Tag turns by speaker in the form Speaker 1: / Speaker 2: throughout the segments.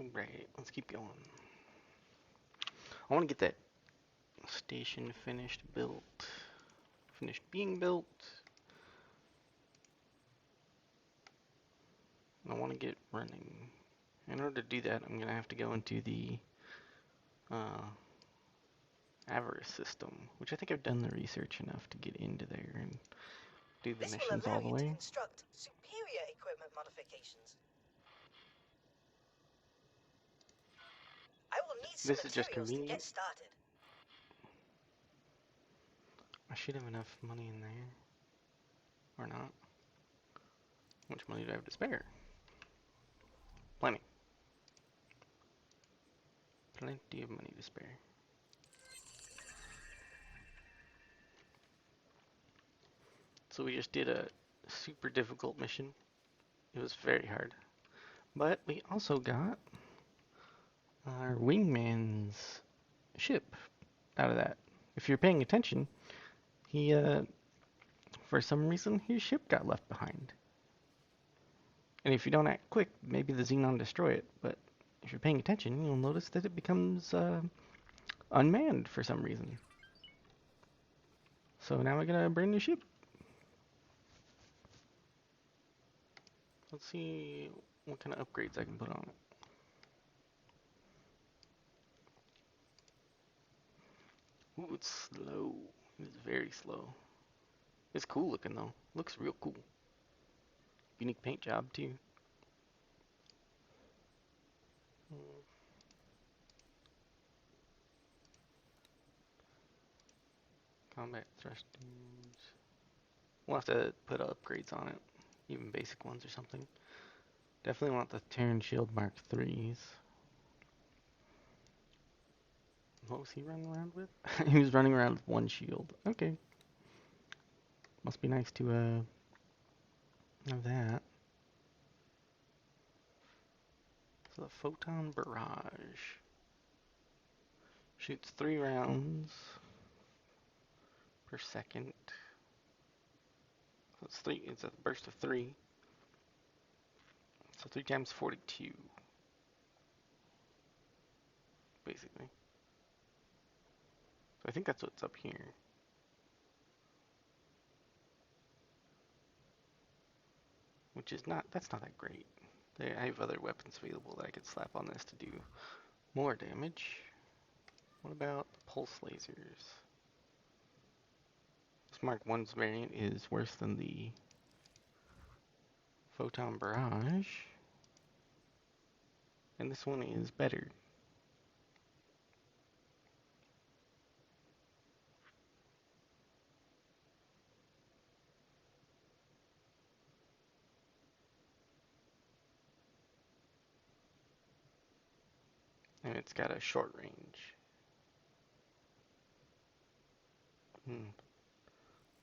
Speaker 1: Alright, let's keep going. I want to get that station finished being built. I want to get running. In order to do that, I'm going to have to go into the uh, Avarice system, which I think I've done the research enough to get into there and do the
Speaker 2: This will
Speaker 1: missions
Speaker 2: allow
Speaker 1: all the
Speaker 2: you to
Speaker 1: way.
Speaker 2: construct superior equipment modifications. I will need some
Speaker 1: This is just
Speaker 2: materials to get
Speaker 1: convenient.
Speaker 2: started.
Speaker 1: I should have enough money in there. Or not. How much money do I have to spare? Plenty. Plenty of money to spare. So we just did a super difficult mission. It was very hard. But we also got our wingman's ship out of that. If you're paying attention, he, for some reason, his ship got left behind. And if you don't act quick, maybe the Xenon destroy it. But if you're paying attention, you'll notice that it becomes unmanned for some reason. So now we got a brand new ship. Let's see what kind of upgrades I can put on it. Ooh, it's slow. It's very slow. It's cool looking though. Looks real cool. Unique paint job too. Combat thrusters. We'll have to put upgrades on it. Even basic ones or something. Definitely want the Terran Shield Mark 3s. What was he running around with? He was running around with one shield. Okay. Must be nice to have that. So the Photon Barrage. Shoots 3 rounds per second. So it's a burst of 3. So 3 times 42. Basically. So I think that's what's up here. Which is that's not that great. I have other weapons available that I could slap on this to do more damage. What about the pulse lasers? This Mark 1's variant is worse than the Photon Barrage. And this one is better. And it's got a short range.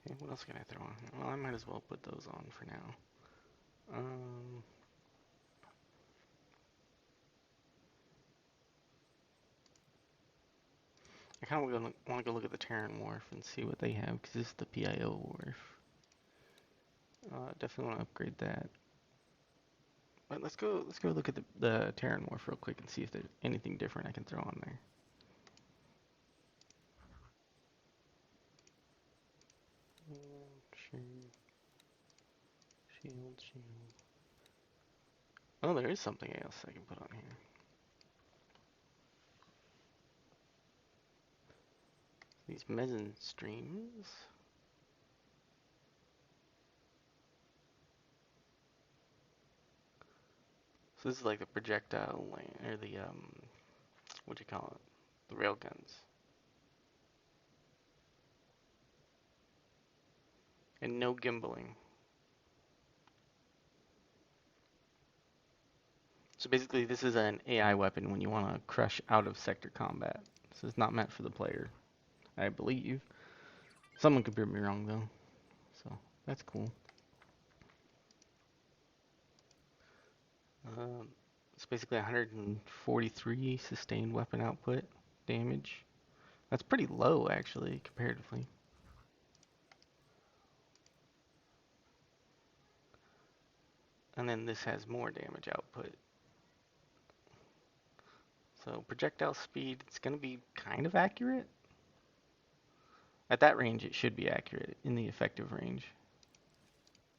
Speaker 1: Okay, what else can I throw on here? Well, I might as well put those on for now. I kind of want to go look at the Terran Wharf and see what they have, because this is the PIO Wharf. Definitely want to upgrade that. But let's go look at the Terran Wharf real quick and see if there's anything different I can throw on there. Shield. Oh, there is something else I can put on here. These meson streams. So this is like the projectile lane, or the what do you call it? The rail guns. And no gimbaling. So basically this is an AI weapon when you want to crush out of sector combat. This is not meant for the player, I believe. Someone could prove me wrong though. So that's cool. It's basically 143 sustained weapon output damage. That's pretty low actually, comparatively. And then this has more damage output. So projectile speed, it's going to be kind of accurate. At that range, it should be accurate. In the effective range,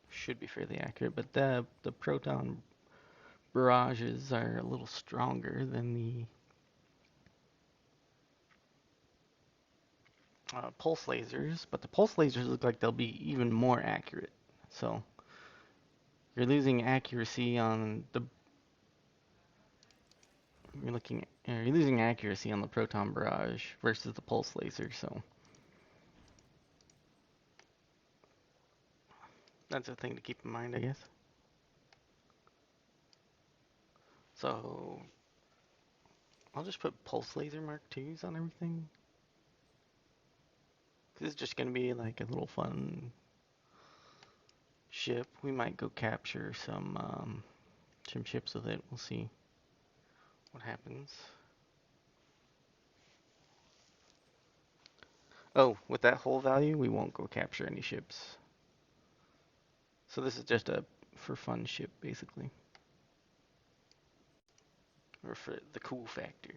Speaker 1: should be fairly accurate. But the proton barrages are a little stronger than the pulse lasers. But the pulse lasers look like they'll be even more accurate. So you're losing accuracy on the you're losing accuracy on the proton barrage versus the pulse laser. So that's a thing to keep in mind, I guess. So I'll just put pulse laser Mark IIs on everything. This is just gonna be like a little fun ship. We might go capture some ships with it. We'll see what happens. Oh, with that hull value, we won't go capture any ships. So this is just a for fun ship, basically. Or for the cool factor.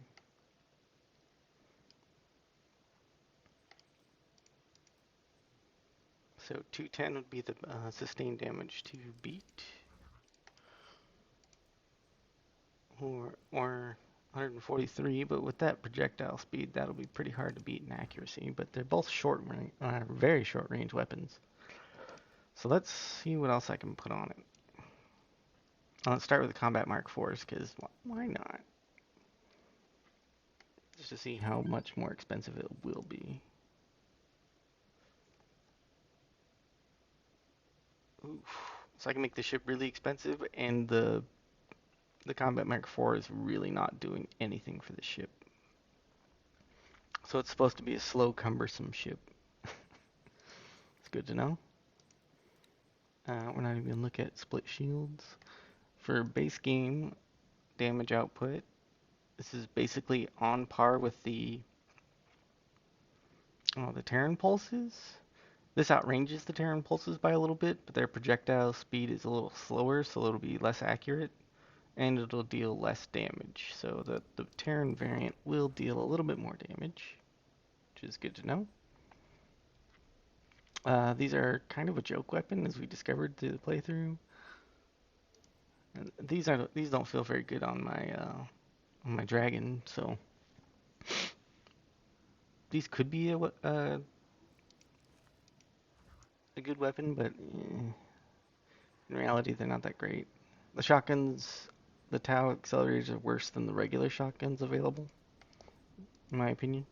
Speaker 1: So 210 would be the sustained damage to beat. Or 143, but with that projectile speed, that'll be pretty hard to beat in accuracy. But they're both very short range weapons. So let's see what else I can put on it. Let's start with the Combat Mark IVs, because why not? Just to see how much more expensive it will be. Oof. So I can make the ship really expensive, and the Combat Mark IV is really not doing anything for the ship. So it's supposed to be a slow, cumbersome ship. It's good to know. We're not even going to look at split shields. For base game damage output, this is basically on par with the Terran pulses. This outranges the Terran pulses by a little bit, but their projectile speed is a little slower, so it'll be less accurate, and it'll deal less damage. So the Terran variant will deal a little bit more damage, which is good to know. These are kind of a joke weapon, as we discovered through the playthrough. And these don't feel very good on my dragon, so these could be a good weapon, but in reality, they're not that great. The shotguns, the Tau accelerators are worse than the regular shotguns available, in my opinion,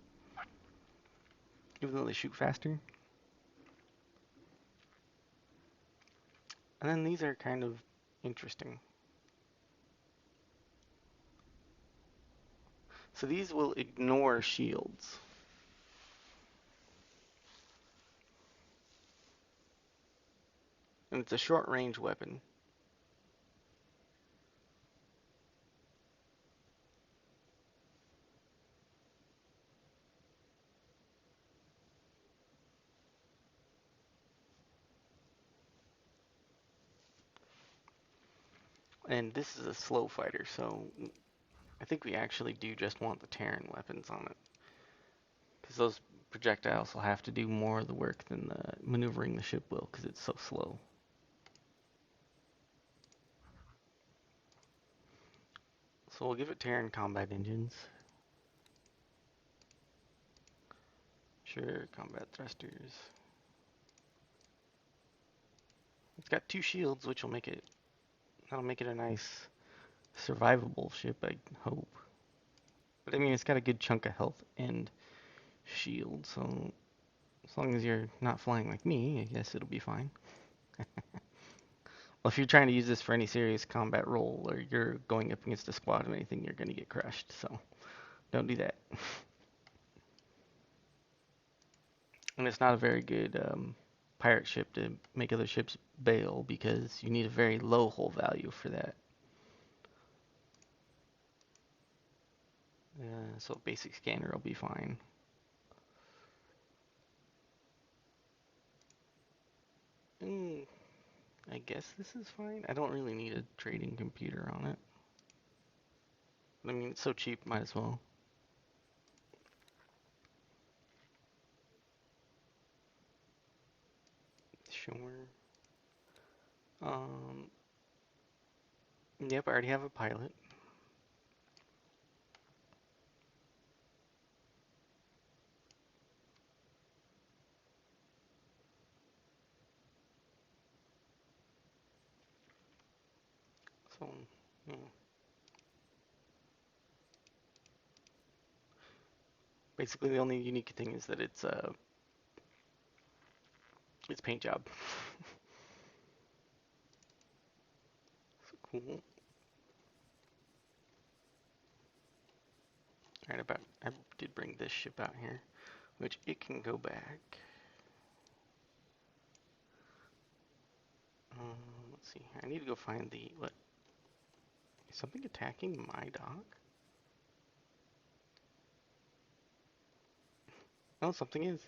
Speaker 1: even though they shoot faster. And then these are kind of interesting. So these will ignore shields. And it's a short range weapon. And this is a slow fighter, so I think we actually do just want the Terran weapons on it. Because those projectiles will have to do more of the work than the maneuvering the ship will, because it's so slow. So we'll give it Terran combat engines. Sure, combat thrusters. It's got 2 shields, which that'll make it a nice survivable ship, I hope. But I mean, it's got a good chunk of health and shield, so as long as you're not flying like me, I guess it'll be fine. Well, if you're trying to use this for any serious combat role, or you're going up against a squad or anything, you're going to get crushed, so don't do that. And it's not a very good pirate ship to make other ships bail, because you need a very low hull value for that. So basic scanner will be fine. I guess this is fine. I don't really need a trading computer on it. I mean, it's so cheap, might as well. Sure. Um, yep, I already have a pilot. So, yeah. Basically, the only unique thing is that it's paint job. So cool. Right about, I did bring this ship out here, which it can go back. Let's see. I need to go find the what? Is something attacking my dock? Oh, something is.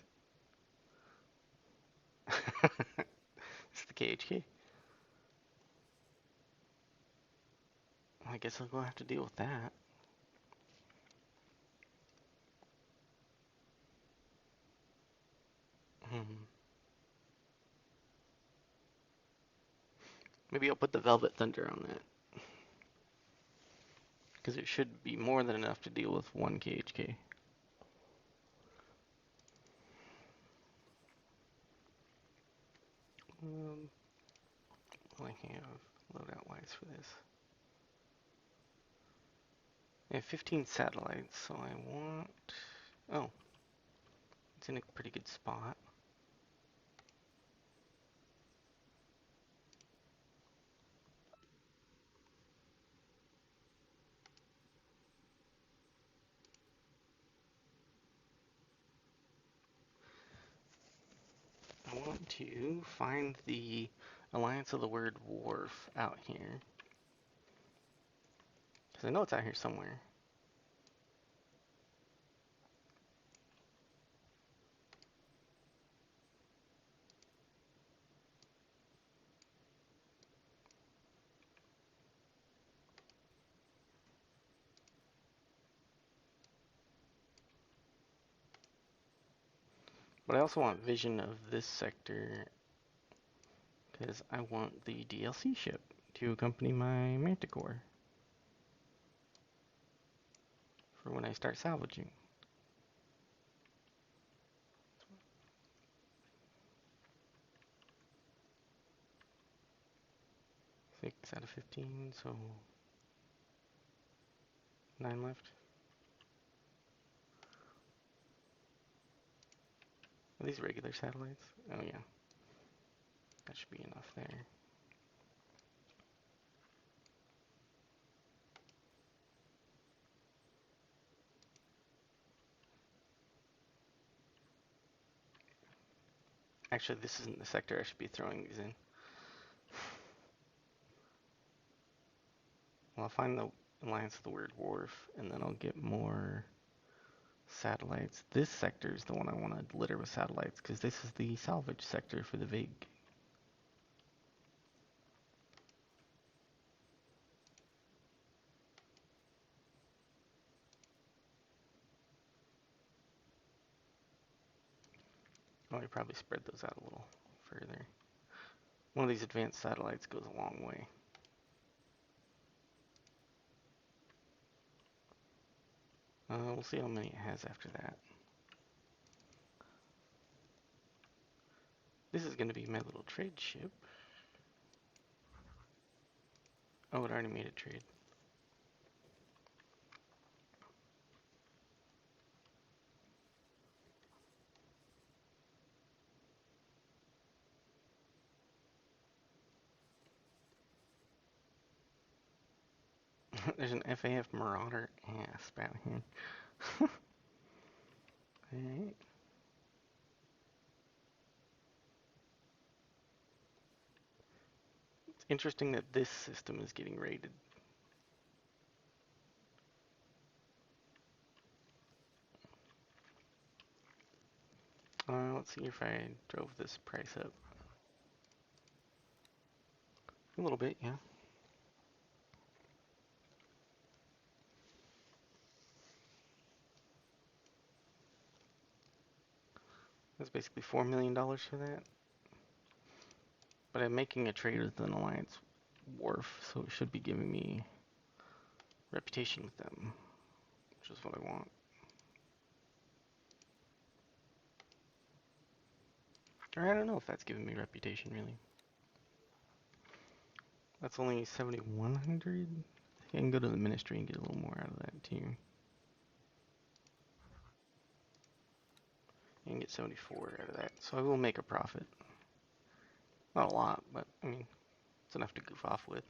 Speaker 1: It's the KHK. I guess I'll go have to deal with that. Hmm. Maybe I'll put the Velvet Thunder on that. Because it should be more than enough to deal with one KHK. What do I have loadout wise for this? I have 15 satellites, so I want... Oh, it's in a pretty good spot. I want to find the Alliance of the Word Wharf out here. Because I know it's out here somewhere. But I also want vision of this sector because I want the DLC ship to accompany my Manticore for when I start salvaging. 6 out of 15, so 9 left. Are these regular satellites? Oh yeah, that should be enough there. Actually, this isn't the sector I should be throwing these in. Well, I'll find the Alliance of the Word Wharf, and then I'll get more satellites. This sector is the one I want to litter with satellites, because this is the salvage sector for the VIG. Oh, I probably spread those out a little further. One of these advanced satellites goes a long way. We'll see how many it has after that. This is going to be my little trade ship. Oh, it already made a trade. There's an FAF Marauder asp out here. Alright. It's interesting that this system is getting raided. Let's see if I drove this price up. A little bit, yeah. That's basically $4 million for that. But I'm making a trade with an Alliance Wharf, so it should be giving me reputation with them, which is what I want. Or I don't know if that's giving me reputation, really. That's only 7,100. I can go to the ministry and get a little more out of that, too. And get 74 out of that, so I will make a profit. Not a lot, but, I mean, it's enough to goof off with.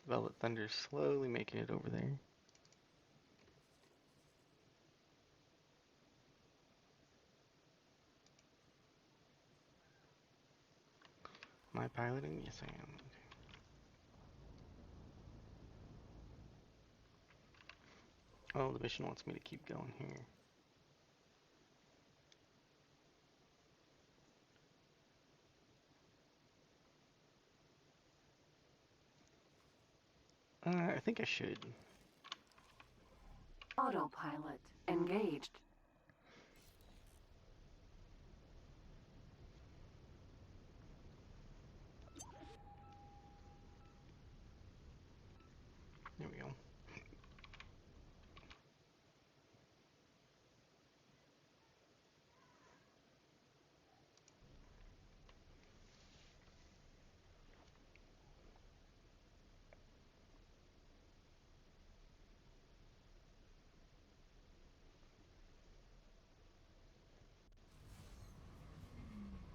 Speaker 1: Velvet Thunder slowly making it over there. Am I piloting? Yes, I am. Okay. Oh, the mission wants me to keep going here. I think I should.
Speaker 3: Autopilot engaged.
Speaker 1: There we go.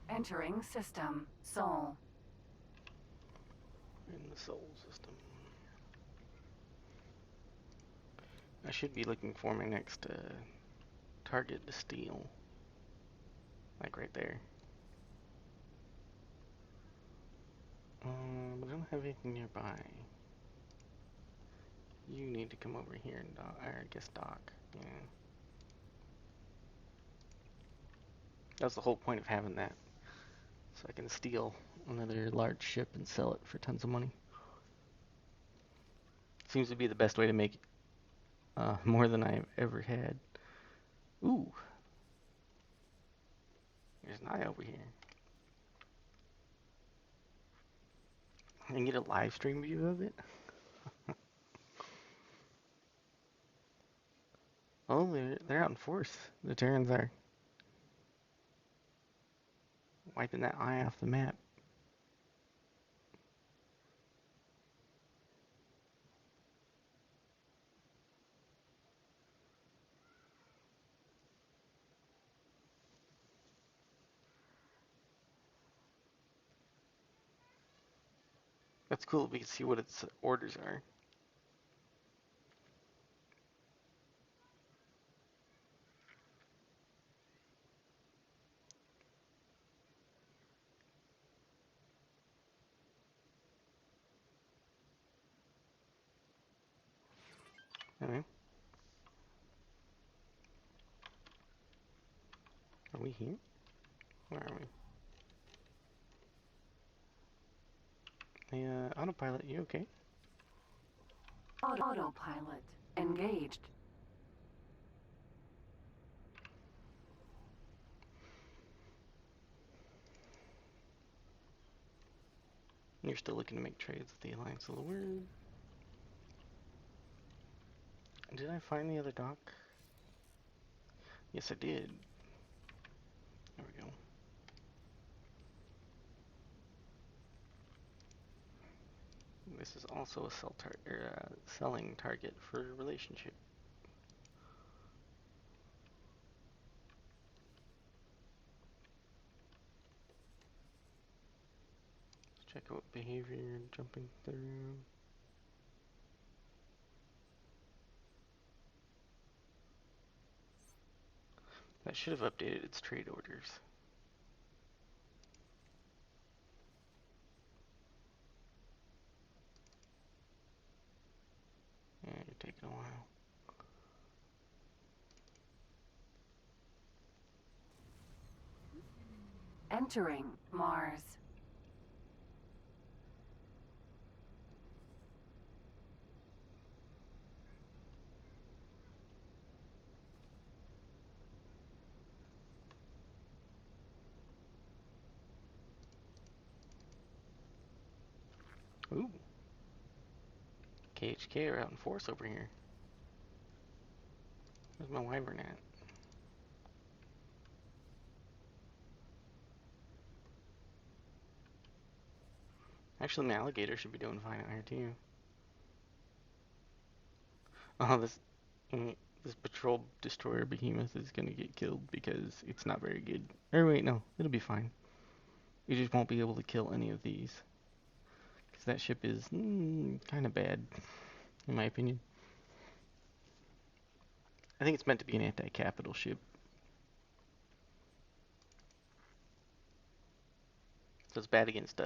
Speaker 3: Entering system. Sol.
Speaker 1: In the Sol system. I should be looking for my next target to steal. Like right there. But I don't have anything nearby. You need to come over here and dock, or I guess dock. Yeah. That's the whole point of having that. So I can steal another large ship and sell it for tons of money. Seems to be the best way to make more than I've ever had. Ooh. There's an eye over here. I can get a live stream view of it. Oh, they're out in force. The Terrans are wiping that eye off the map. That's cool. We can see what its orders are. Anyway. Are we here? Where are we? Hey, autopilot, you okay?
Speaker 3: Autopilot engaged.
Speaker 1: You're still looking to make trades with the Alliance of the Word. Did I find the other dock? Yes, I did. There we go. This is also a selling target for a relationship. Let's check out behavior jumping through. That should have updated its trade orders. Yeah, you're taking a while.
Speaker 3: Entering Mars.
Speaker 1: Ooh. KHK are out in force over here. Where's my wyvern at? Actually, my alligator should be doing fine out here too. Oh, this patrol destroyer behemoth is gonna get killed because it's not very good. Or wait, no, it'll be fine. You just won't be able to kill any of these. Because that ship is kind of bad, in my opinion. I think it's meant to be an anti-capital ship. So it's bad against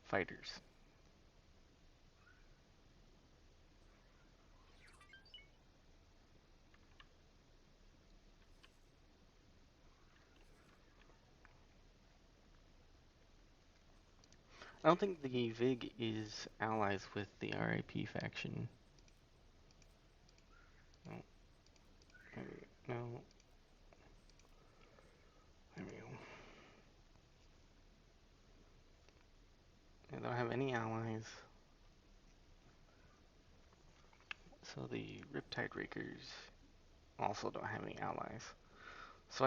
Speaker 1: fighters. I don't think the VIG is allies with the RIP faction. No. No. There we go. I don't have any allies. So the Riptide Rakers also don't have any allies. So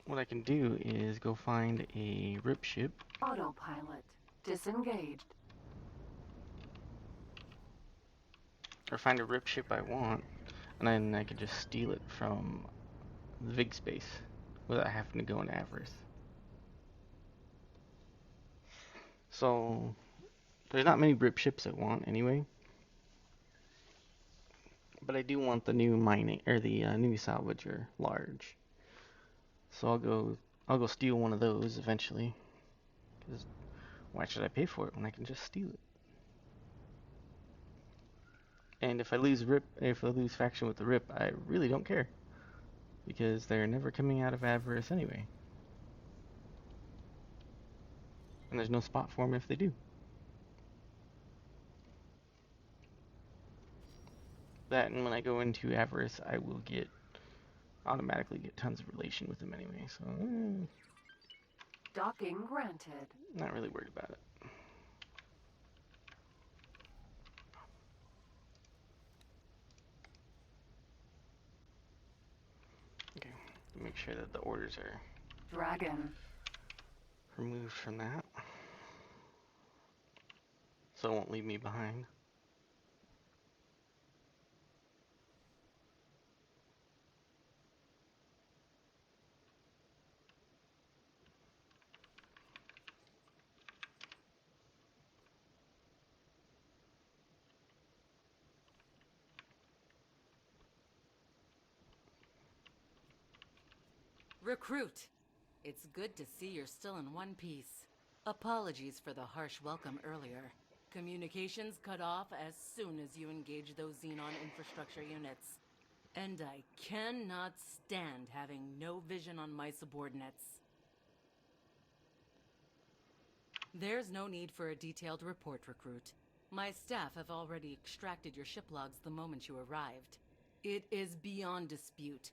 Speaker 1: what I can do is go find a rip ship.
Speaker 3: Autopilot disengaged.
Speaker 1: Or find a rip ship I want, and then I can just steal it from the VIG space without having to go into Avarice. So there's not many rip ships I want anyway, but I do want the new mining or the new salvager large. So I'll go steal one of those eventually. Because why should I pay for it when I can just steal it? And if I lose faction with the rip, I really don't care, because they're never coming out of Avarice anyway. And there's no spot for them if they do. That, and when I go into Avarice, I will automatically get tons of relation with them anyway, so
Speaker 3: Docking granted.
Speaker 1: not really worried about it. Okay, make sure that the orders are
Speaker 3: Dragon.
Speaker 1: removed from that, so it won't leave me behind.
Speaker 4: Recruit! It's good to see you're still in one piece. Apologies for the harsh welcome earlier. Communications cut off as soon as you engage those Xenon infrastructure units. And I cannot stand having no vision on my subordinates. There's no need for a detailed report, Recruit. My staff have already extracted your ship logs the moment you arrived. It is beyond dispute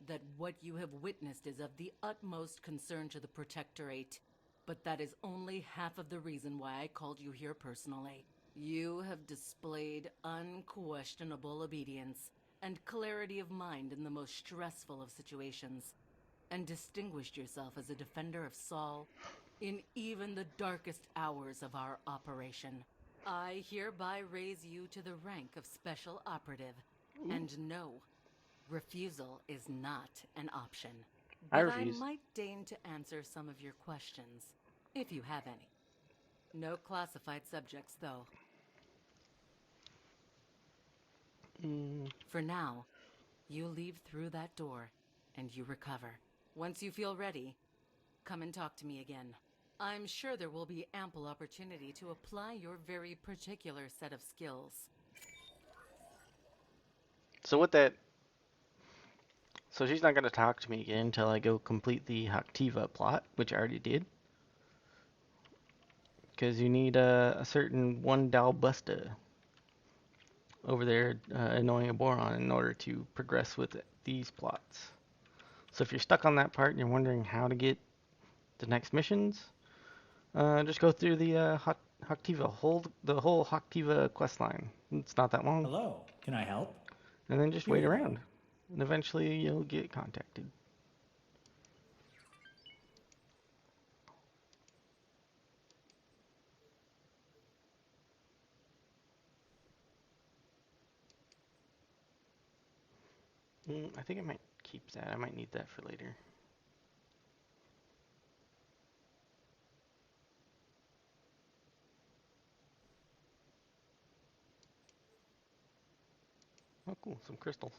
Speaker 4: that what you have witnessed is of the utmost concern to the Protectorate. But that is only half of the reason why I called you here personally. You have displayed unquestionable obedience and clarity of mind in the most stressful of situations, and distinguished yourself as a defender of Sol in even the darkest hours of our operation. I hereby raise you to the rank of Special Operative, and no, refusal is not an option.
Speaker 1: I
Speaker 4: But I
Speaker 1: refuse.
Speaker 4: might deign to answer some of your questions, if you have any. No classified subjects, though. For now, you leave through that door, and you recover. Once you feel ready, come and talk to me again. I'm sure there will be ample opportunity to apply your very particular set of skills.
Speaker 1: So she's not going to talk to me again until I go complete the Haktiva plot, which I already did. Because you need a certain one Dalbusta over there annoying a Boron in order to progress with these plots. So if you're stuck on that part and you're wondering how to get the next missions, Just go through the Haktiva. Hold the whole Haktiva quest line. It's not that long.
Speaker 5: Hello, can I help?
Speaker 1: And then just
Speaker 5: Here
Speaker 1: wait
Speaker 5: you go.
Speaker 1: around. And eventually you'll get contacted. I think I might keep that. I might need that for later. Oh, cool. Some crystals.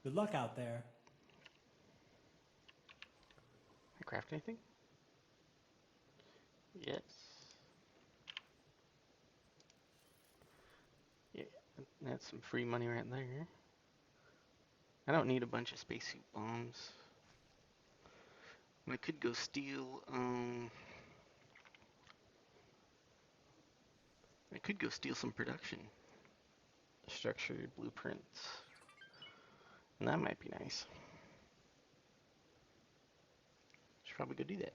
Speaker 5: Good luck out there.
Speaker 1: I craft anything? Yes. Yeah, that's some free money right there. I don't need a bunch of spacesuit bombs. I could go steal, I could go steal some production. Structured blueprints. And that might be nice. Should probably go do that.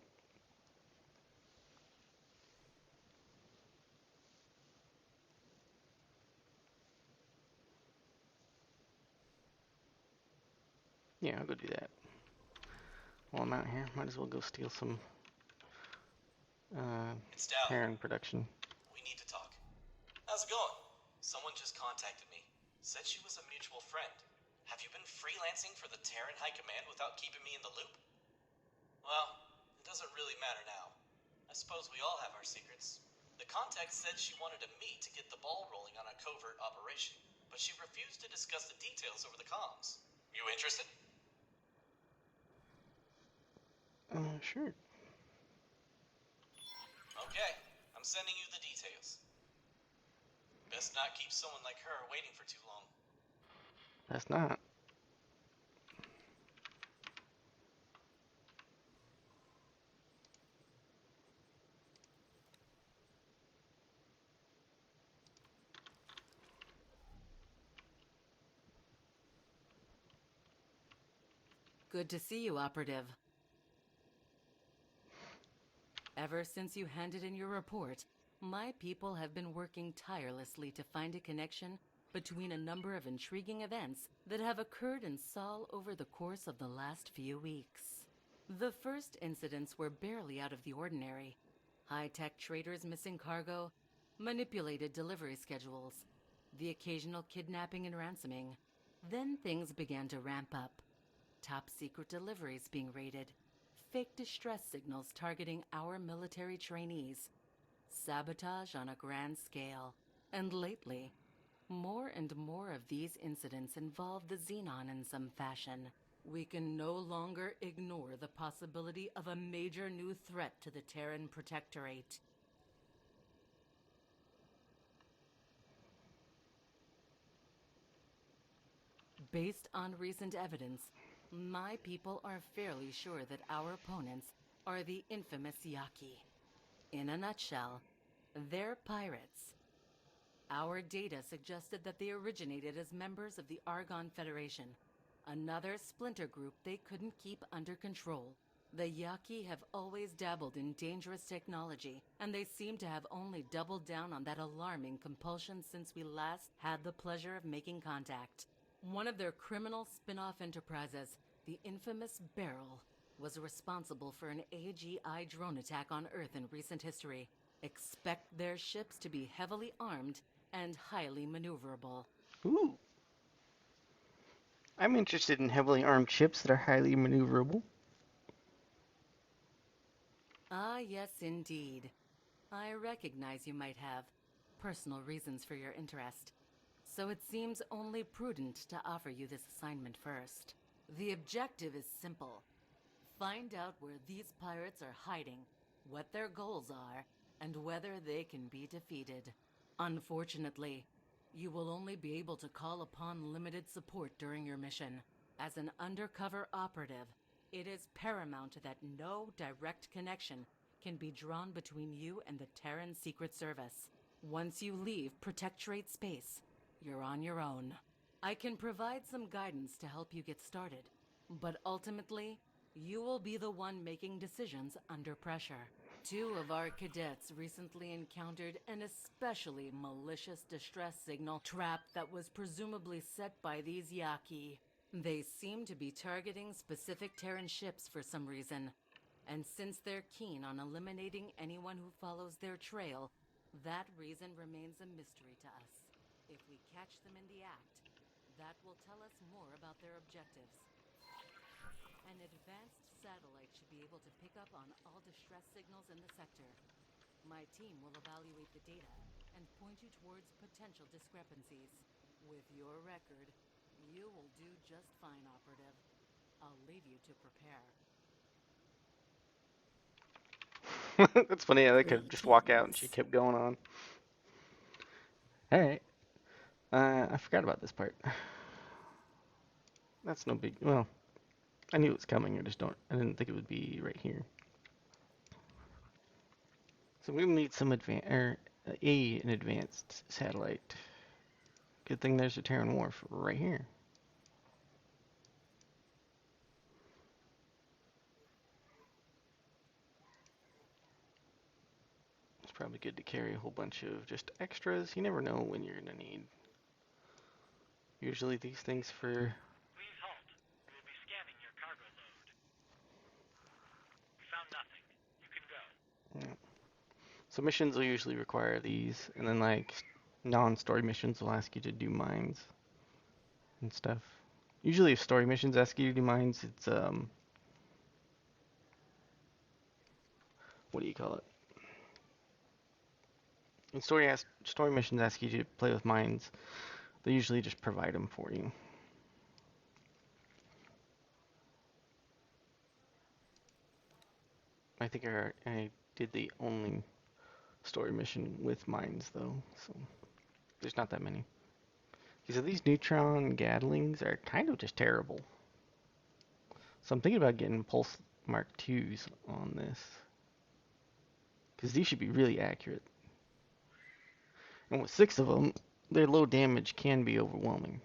Speaker 1: Yeah, I'll go do that. While I'm out here, might as well go steal some
Speaker 6: It's Dal.
Speaker 1: Terran production.
Speaker 6: We need to talk. How's it going? Someone just contacted me. Said she was a mutual friend. Have you been freelancing for the Terran High Command without keeping me in the loop? Well, it doesn't really matter now. I suppose we all have our secrets. The contact said she wanted to meet to get the ball rolling on a covert operation, but she refused to discuss the details over the comms. You interested?
Speaker 1: Sure.
Speaker 6: Okay, I'm sending you the details. Best not keep someone like her waiting for too long.
Speaker 1: That's not.
Speaker 4: Good to see you, Operative. Ever since you handed in your report, my people have been working tirelessly to find a connection between a number of intriguing events that have occurred in Sol over the course of the last few weeks. The first incidents were barely out of the ordinary. High-tech traders missing cargo, manipulated delivery schedules, the occasional kidnapping and ransoming. Then things began to ramp up. Top-secret deliveries being raided, fake distress signals targeting our military trainees, sabotage on a grand scale, and lately, more and more of these incidents involve the Xenon in some fashion. We can no longer ignore the possibility of a major new threat to the Terran Protectorate. Based on recent evidence, my people are fairly sure that our opponents are the infamous Yaki. In a nutshell, they're pirates. Our data suggested that they originated as members of the Argon Federation, another splinter group they couldn't keep under control. The Yaki have always dabbled in dangerous technology, and they seem to have only doubled down on that alarming compulsion since we last had the pleasure of making contact. One of their criminal spin-off enterprises, the infamous Beryl, was responsible for an AGI drone attack on Earth in recent history. Expect their ships to be heavily armed and highly maneuverable.
Speaker 1: Ooh. I'm interested in heavily armed ships that are highly maneuverable.
Speaker 4: Ah, yes, indeed. I recognize you might have personal reasons for your interest, so it seems only prudent to offer you this assignment first. The objective is simple. Find out where these pirates are hiding, what their goals are, and whether they can be defeated. Unfortunately, you will only be able to call upon limited support during your mission. As an undercover operative, it is paramount that no direct connection can be drawn between you and the Terran Secret Service. Once you leave Protectorate space, you're on your own. I can provide some guidance to help you get started, but ultimately, you will be the one making decisions under pressure. Two of our cadets recently encountered an especially malicious distress signal trap that was presumably set by these Yaki. They seem to be targeting specific Terran ships for some reason, and since they're keen on eliminating anyone who follows their trail, that reason remains a mystery to us. If we catch them in the act, that will tell us more about their objectives. An advanced satellite should be able to pick up on all distress signals in the sector. My team will evaluate the data and point you towards potential discrepancies. With your record, you will do just fine, Operative. I'll leave you to prepare.
Speaker 1: That's funny how they could just walk out and she kept going on. Alright. I forgot about this part. That's no big... Well, I knew it was coming. I didn't think it would be right here. So we need some an advanced satellite. Good thing there's a Terran Wharf right here. It's probably good to carry a whole bunch of just extras. You never know when you're gonna need. Usually these things for...
Speaker 7: Please halt. We will be scanning your cargo load. We found nothing. You can go.
Speaker 1: Yeah. So missions will usually require these, and then like non-story missions will ask you to do mines and stuff. Usually if story missions ask you to do mines, it's what do you call it? When story missions ask you to play with mines, they usually just provide them for you. I think I did the only story mission with mines though, so there's not that many. Because these neutron Gatling are kind of just terrible. So I'm thinking about getting Pulse Mark IIs on this. Because these should be really accurate. And with 6 of them, their low damage can be overwhelming.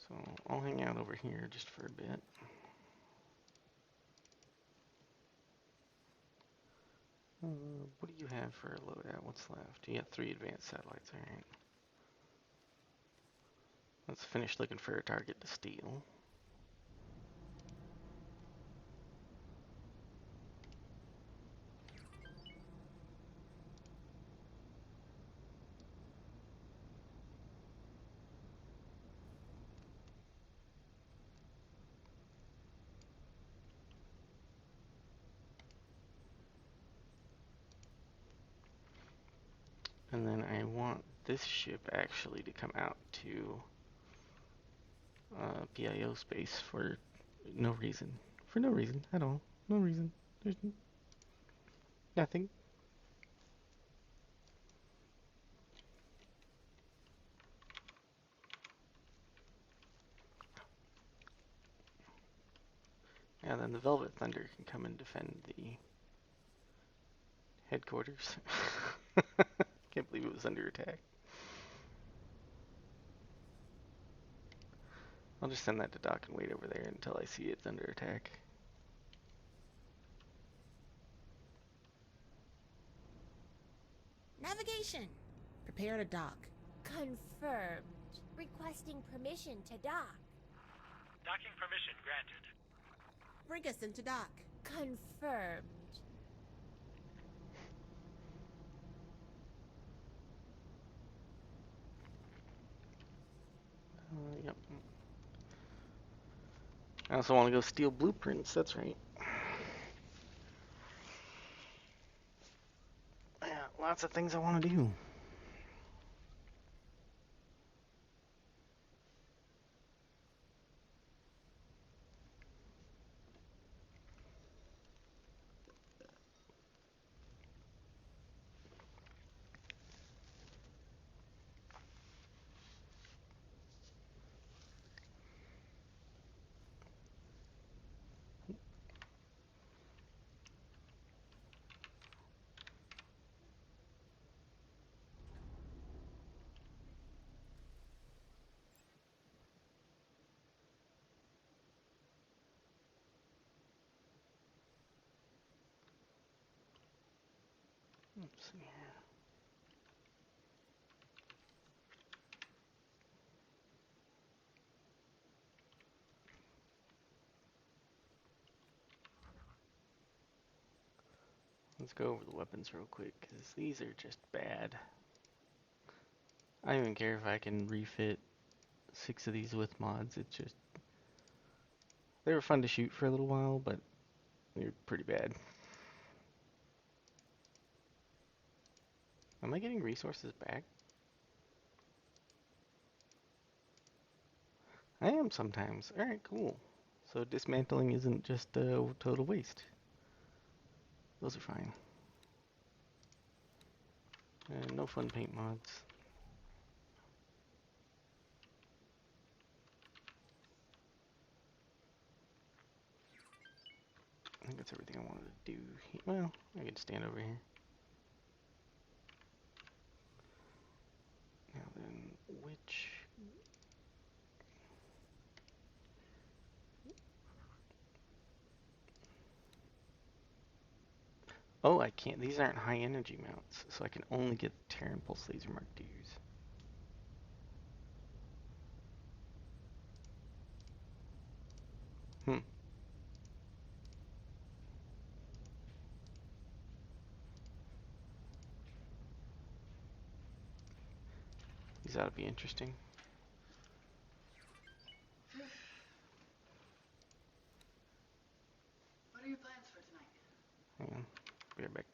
Speaker 1: So I'll hang out over here just for a bit. What do you have for a loadout? What's left? You got 3 advanced satellites, alright. Let's finish looking for a target to steal. And then I want this ship actually to come out to PIO space for no reason. For no reason at all. No reason. There's nothing. And then the Velvet Thunder can come and defend the headquarters. Can't believe it was under attack. I'll just send that to dock and wait over there until I see it's under attack.
Speaker 8: Navigation. Prepare to dock.
Speaker 9: Confirmed. Requesting permission to dock.
Speaker 7: Docking permission granted.
Speaker 8: Bring us into dock.
Speaker 9: Confirmed.
Speaker 1: Yep. I also want to go steal blueprints, that's right. Yeah, lots of things I want to do. Let's see here. Let's go over the weapons real quick, because these are just bad. I don't even care if I can refit 6 of these with mods. It's just... They were fun to shoot for a little while, but they're pretty bad. Am I getting resources back? I am sometimes. Alright, cool. So dismantling isn't just a total waste. Those are fine. And no fun paint mods. I think that's everything I wanted to do. Well, I can stand over here. Now then, which... Oh, I can't. These aren't high energy mounts, so I can only get the Terran Pulse Laser Mark IIs. Hmm. These ought to be interesting.
Speaker 3: What are your plans for tonight?
Speaker 1: Hang on. Be right back.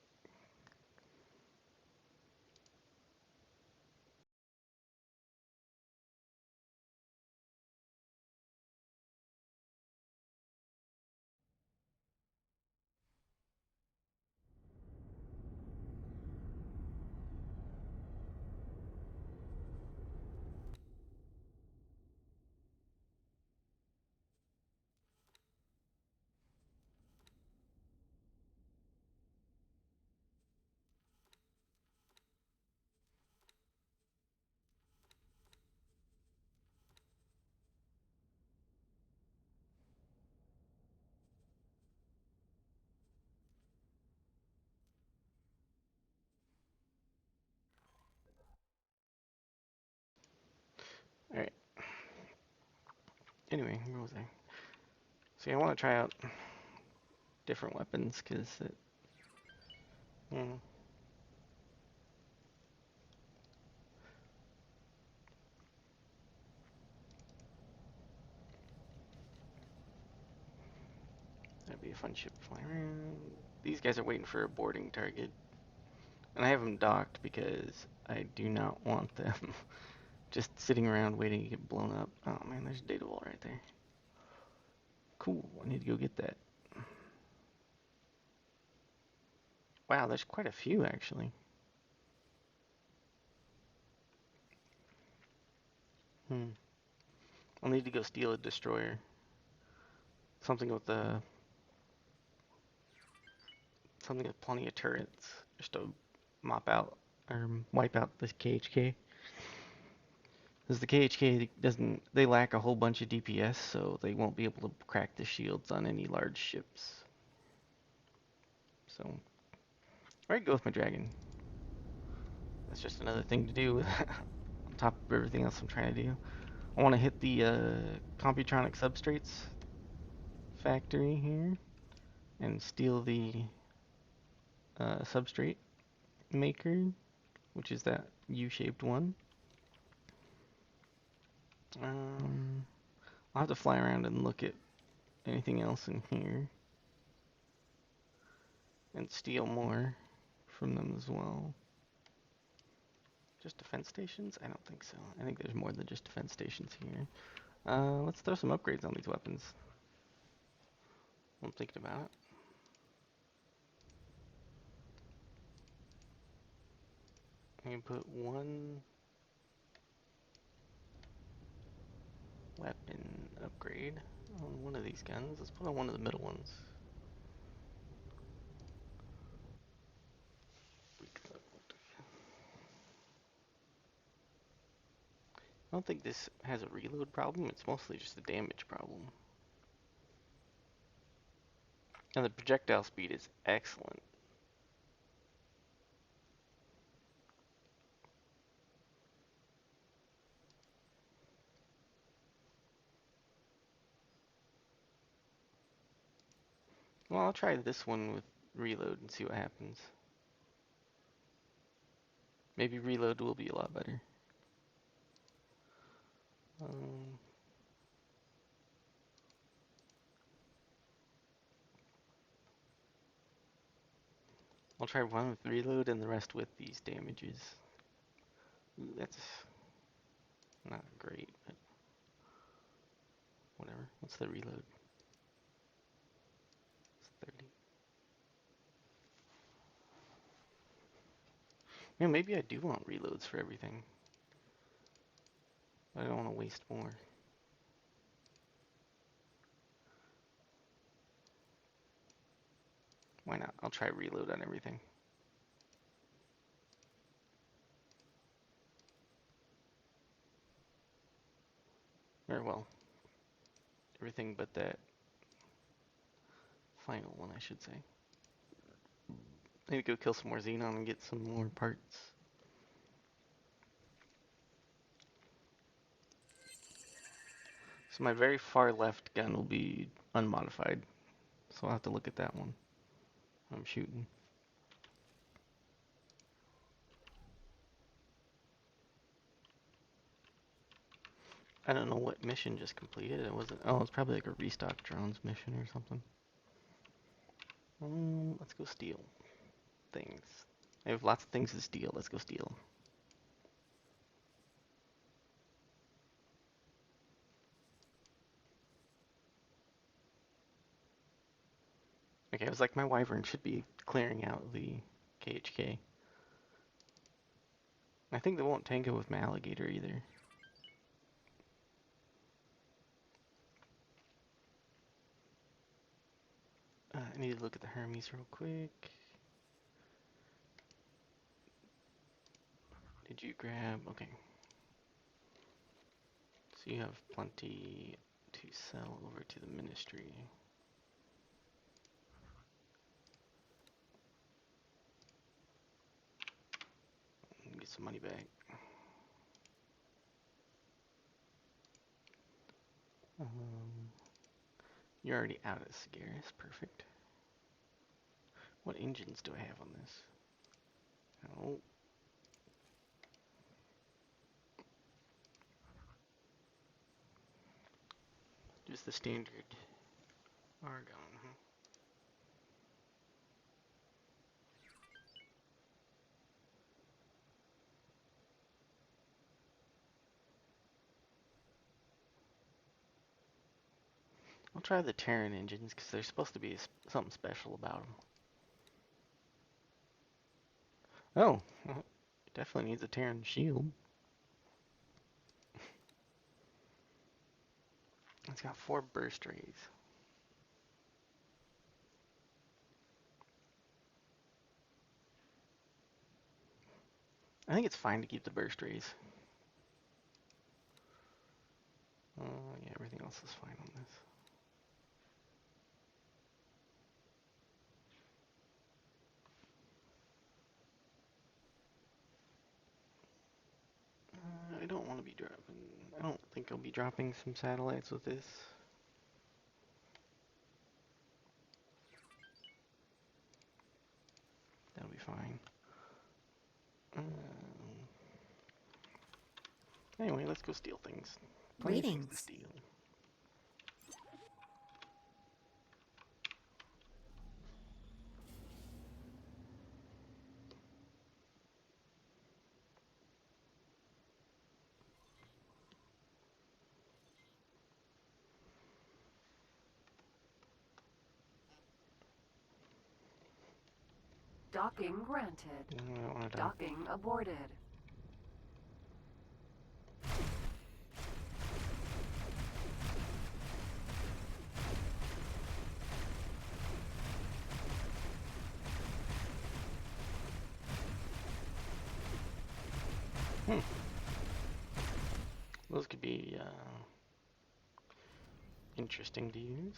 Speaker 1: Alright. Anyway, where was I? See, I want to try out different weapons, because it... That'd be a fun ship to fly around. These guys are waiting for a boarding target. And I have them docked because I do not want them just sitting around waiting to get blown up. Oh man, there's a data vault right there. Cool, I need to go get that. Wow, there's quite a few actually. I'll need to go steal a destroyer. Something with plenty of turrets, just to mop out or wipe out this KHK. Because the KHK they lack a whole bunch of DPS, so they won't be able to crack the shields on any large ships. So, alright, go with my dragon. That's just another thing to do on top of everything else I'm trying to do. I want to hit the Computronic Substrates factory here and steal the substrate maker, which is that U-shaped one. I'll have to fly around and look at anything else in here and steal more from them as well. Just defense stations? I don't think so. I think there's more than just defense stations here. Let's throw some upgrades on these weapons. I'm thinking about it. I can put one weapon upgrade on one of these guns. Let's put on one of the middle ones. I don't think this has a reload problem. It's mostly just a damage problem. And the projectile speed is excellent. Well, I'll try this one with reload and see what happens. Maybe reload will be a lot better. I'll try one with reload and the rest with these damages. Ooh, that's not great, but whatever. What's the reload? It's 30. Yeah, maybe I do want reloads for everything. I don't want to waste more. Why not? I'll try reload on everything. Or well, everything but that final one, I should say. I need to go kill some more Xenon and get some more parts. So my very far left gun will be unmodified. So I'll have to look at that one. I'm shooting. I don't know what mission just completed. It wasn't. Oh, it's probably like a restock drones mission or something. Let's go steal things. I have lots of things to steal. Let's go steal. Okay, it was like my Wyvern should be clearing out the KHK. I think they won't tango with my Alligator either. I need to look at the Hermes real quick. Did you grab? Okay. So you have plenty to sell over to the Ministry. Get some money back. You're already out of Sagaris. Perfect. What engines do I have on this? Oh. Just the standard Argon, huh? I'll try the Terran engines because there's supposed to be something special about them. Oh, well, it definitely needs a Terran shield. It's got 4 burst rays. I think it's fine to keep the burst rays. Yeah, everything else is fine on this. I don't want to be dropping. I don't think I'll be dropping some satellites with this. That'll be fine. Anyway, let's go steal things. Plenty of things to
Speaker 8: Greetings.
Speaker 1: steal.
Speaker 3: Docking granted.
Speaker 1: I don't want to die.
Speaker 3: Docking aborted.
Speaker 1: Those could be interesting to use.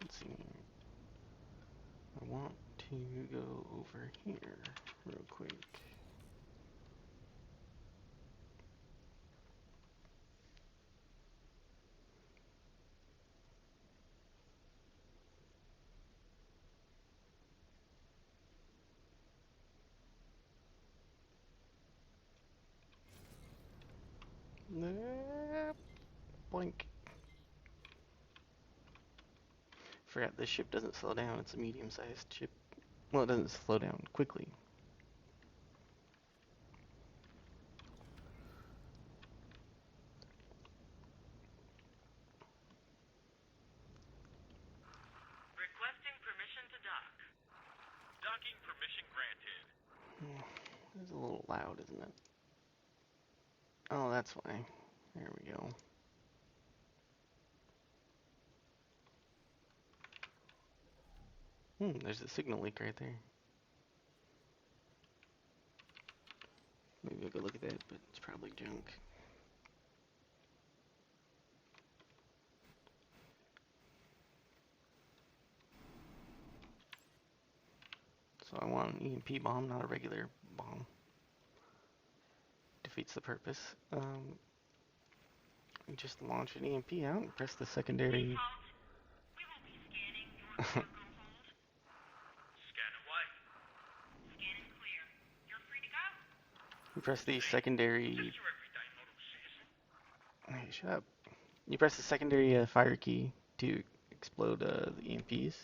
Speaker 1: Let's see. I want to go over here real quick. Blink. Forgot this ship doesn't slow down. It's a medium-sized ship. Well, it doesn't slow down quickly.
Speaker 7: Requesting permission to dock. Docking permission granted.
Speaker 1: It's a little loud, isn't it? Oh, that's why. There we go. There's a signal leak right there. Maybe I'll go look at that, but it's probably junk. So I want an EMP bomb, not a regular bomb. Defeats the purpose. You just launch an EMP out and press the secondary.
Speaker 7: We will be scanning your cargo hold. Scan away. Scanning clear. You're free to go.
Speaker 1: You press the secondary.
Speaker 7: Just your everyday model citizen.
Speaker 1: Hey, shut up. You press the secondary fire key to explode the EMPs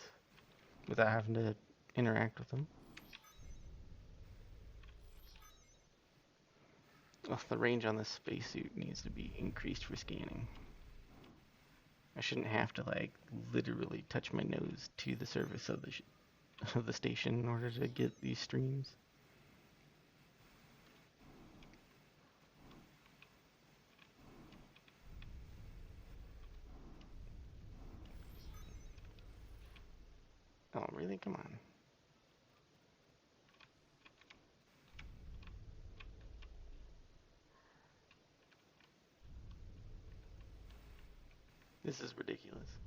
Speaker 1: without having to interact with them. Oh, the range on this spacesuit needs to be increased for scanning. I shouldn't have to, like, literally touch my nose to the surface of the station in order to get these streams. Oh, really? Come on. This is ridiculous.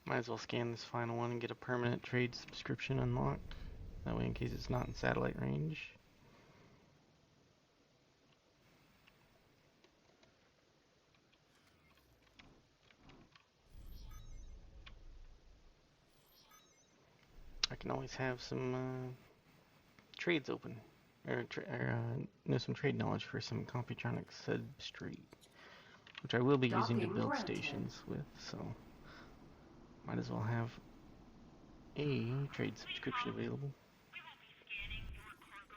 Speaker 1: Might as well scan this final one and get a permanent trade subscription unlocked. That way, in case it's not in satellite range. I can always have some trades open, or know some trade knowledge for some Computronics substrate, which I will be using to build stations with. So might as well have a trade subscription available.
Speaker 7: We will be scanning your cargo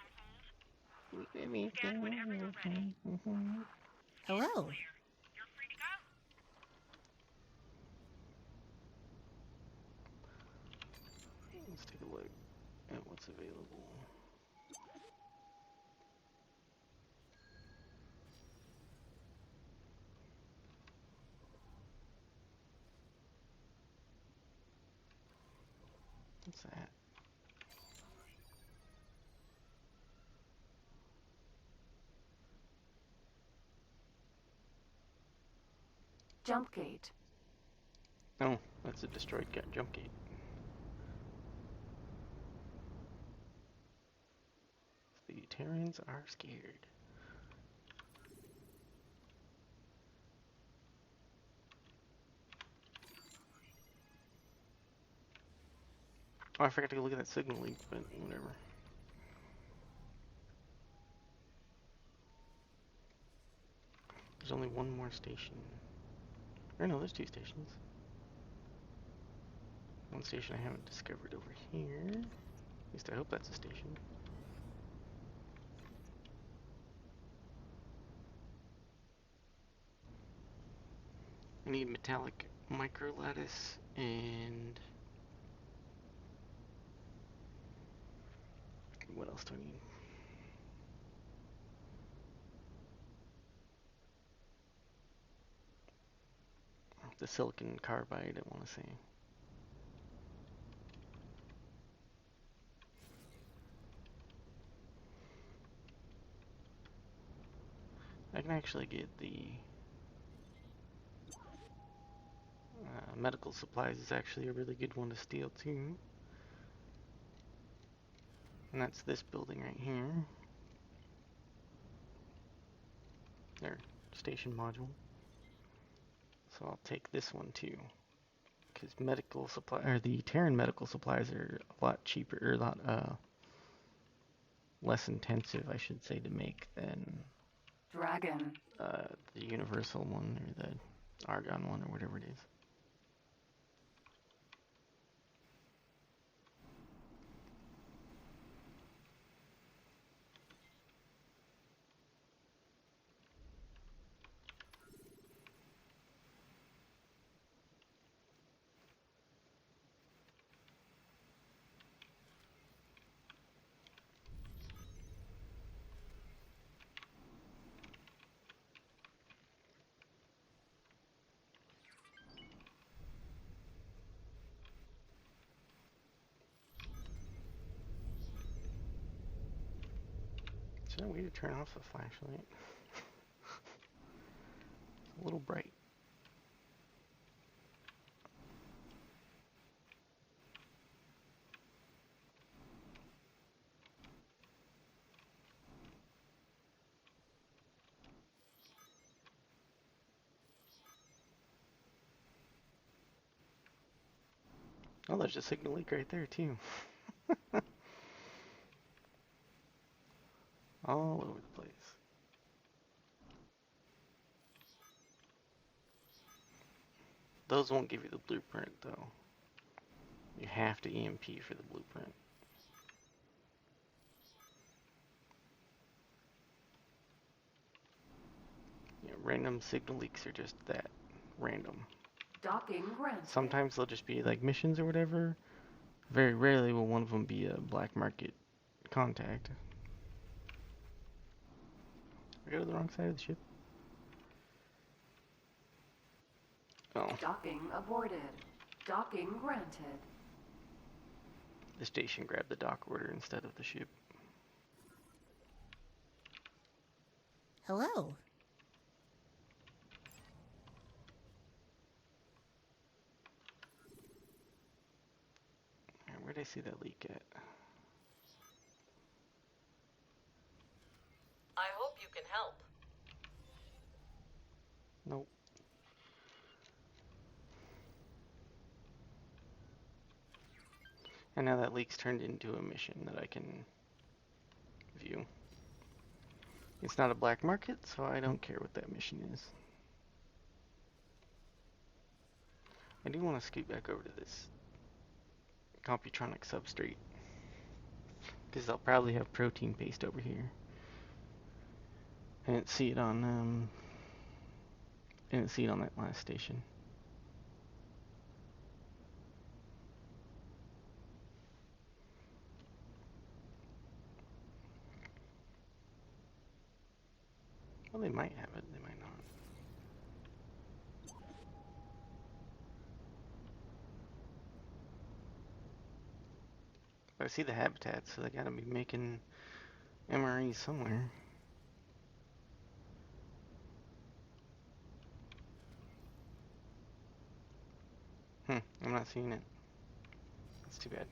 Speaker 7: hold. Scan whenever you're ready.
Speaker 8: Hello.
Speaker 7: Clear. You're free to go.
Speaker 1: Let's take a look at what's available. What's that?
Speaker 3: Jump gate.
Speaker 1: Oh, that's a destroyed jump gate. The Terrans are scared. Oh, I forgot to go look at that signal leak, but whatever. There's only one more station. Or no, there's two stations. One station I haven't discovered over here. At least I hope that's a station. I need metallic micro lattice and what else do I need? The silicon carbide, I want to say. I can actually get the medical supplies is actually a really good one to steal too. And that's this building right here. Their station module. So I'll take this one too. Because medical supply, or the Terran medical supplies are a lot cheaper, or a lot less intensive, I should say, to make than
Speaker 3: Dragon.
Speaker 1: the Universal one or the Argon one or whatever it is. Is there a way to turn off the flashlight? It's a little bright. Oh, there's a signal leak right there too. All over the place. Those won't give you the blueprint though. You have to EMP for the blueprint. Yeah, random signal leaks are just that. Random.
Speaker 3: Docking granted.
Speaker 1: Sometimes they'll just be like missions or whatever. Very rarely will one of them be a black market contact. I go to the wrong side of the ship. Oh,
Speaker 3: Docking aborted. Docking granted.
Speaker 1: the station grabbed the dock order instead of the ship.
Speaker 8: Hello.
Speaker 1: Alright, where'd I see that leak at?
Speaker 2: I hope you can help.
Speaker 1: Nope. And now that leak's turned into a mission that I can view. It's not a black market, so I don't care what that mission is. I do want to scoot back over to this Computronic substrate, because I'll probably have protein paste over here. I didn't see it on that last station. Well, they might have it, they might not. But I see the habitat, so they gotta be making MREs somewhere. I'm not seeing it. That's too bad.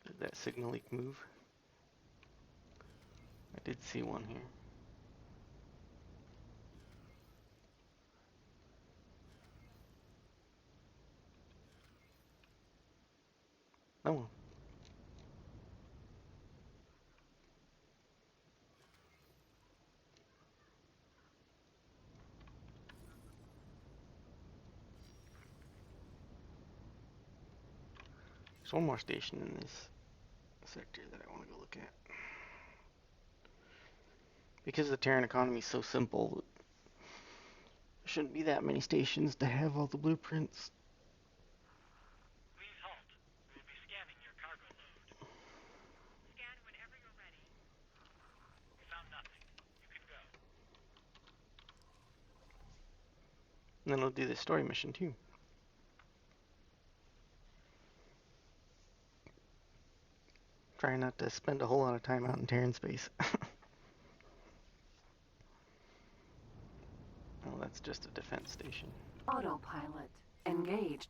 Speaker 1: Did that signal leak move? I did see one here. Oh. There's one more station in this sector that I want to go look at. Because the Terran economy is so simple, there shouldn't be that many stations to have all the blueprints.
Speaker 7: Please halt. We'll be scanning your cargo load. Scan whenever you're ready. We found nothing. You can go.
Speaker 1: And then I'll do the story mission too. Try not to spend a whole lot of time out in Terran space. Oh, that's just a defense station.
Speaker 3: Autopilot engaged.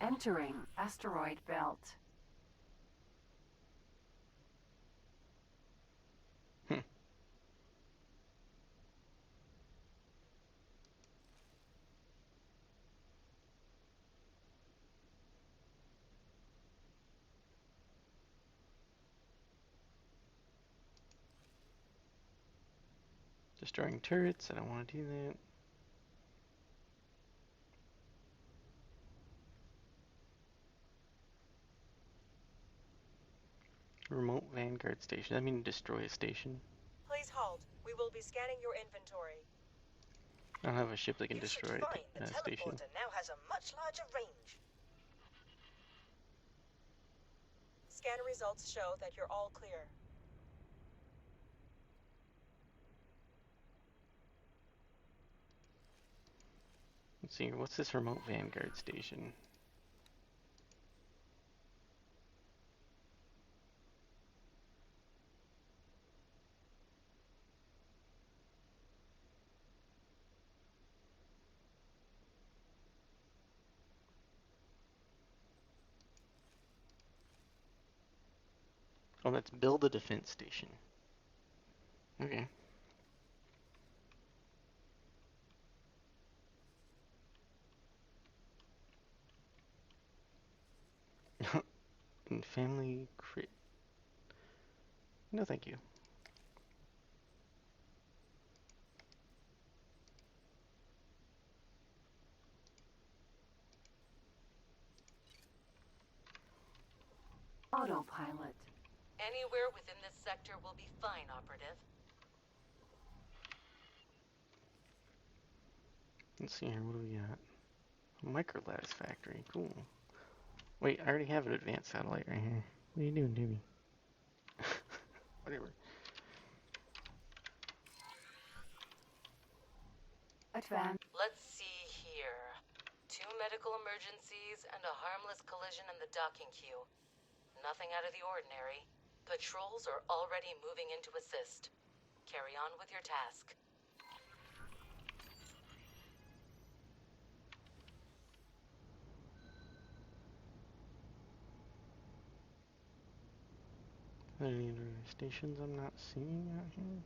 Speaker 3: Entering asteroid belt.
Speaker 1: Destroying turrets, I don't want to do that. Remote Vanguard station. I mean destroy a station.
Speaker 2: Please hold. We will be scanning your inventory.
Speaker 1: I don't have a ship that can
Speaker 2: You should
Speaker 1: destroy
Speaker 2: find the
Speaker 1: a station.
Speaker 2: teleporter now has a much larger range. Scan results show that you're all clear.
Speaker 1: Let's see here. What's this remote Vanguard station? Oh, let's build a defense station. Okay. And family crit. No, thank you.
Speaker 3: Autopilot.
Speaker 4: Anywhere within this sector will be fine, Operative.
Speaker 1: Let's see here. What do we got? Microlattice factory. Cool. Wait, I already have an advanced satellite right here. What are you doing, Doobie? Whatever.
Speaker 3: Advanced.
Speaker 4: Let's see here. 2 medical emergencies and a harmless collision in the docking queue. Nothing out of the ordinary. Patrols are already moving in to assist. Carry on with your task.
Speaker 1: Any other stations I'm not seeing out here?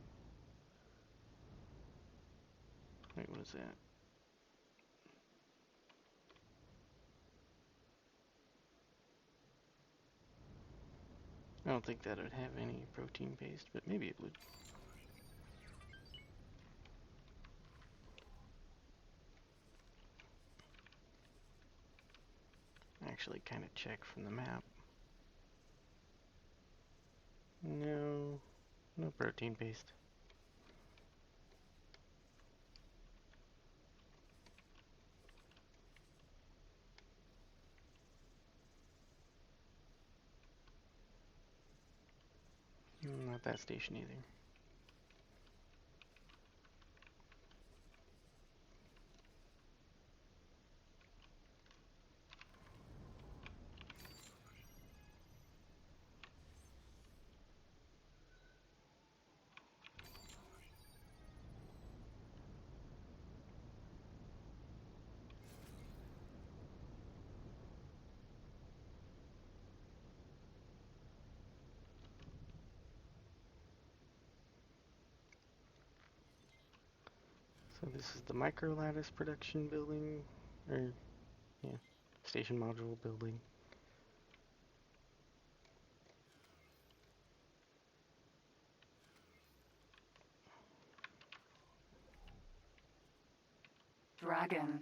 Speaker 1: Wait, what is that? I don't think that would have any protein paste, but maybe it would. Actually, kind of check from the map. No, no protein paste. Not that station either. So this is the Microlattice production building, or yeah, station module building.
Speaker 3: Dragon.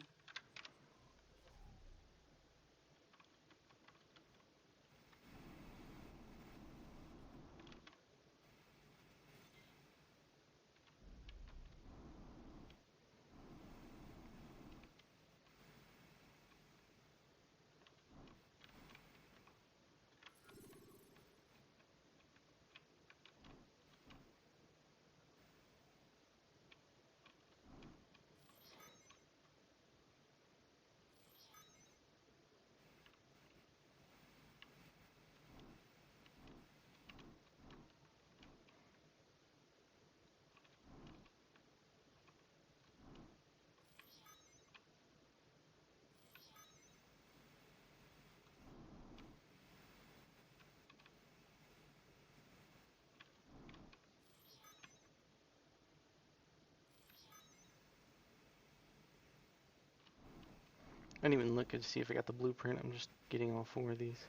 Speaker 1: I didn't even look to see if I got the blueprint. I'm just getting all 4 of these.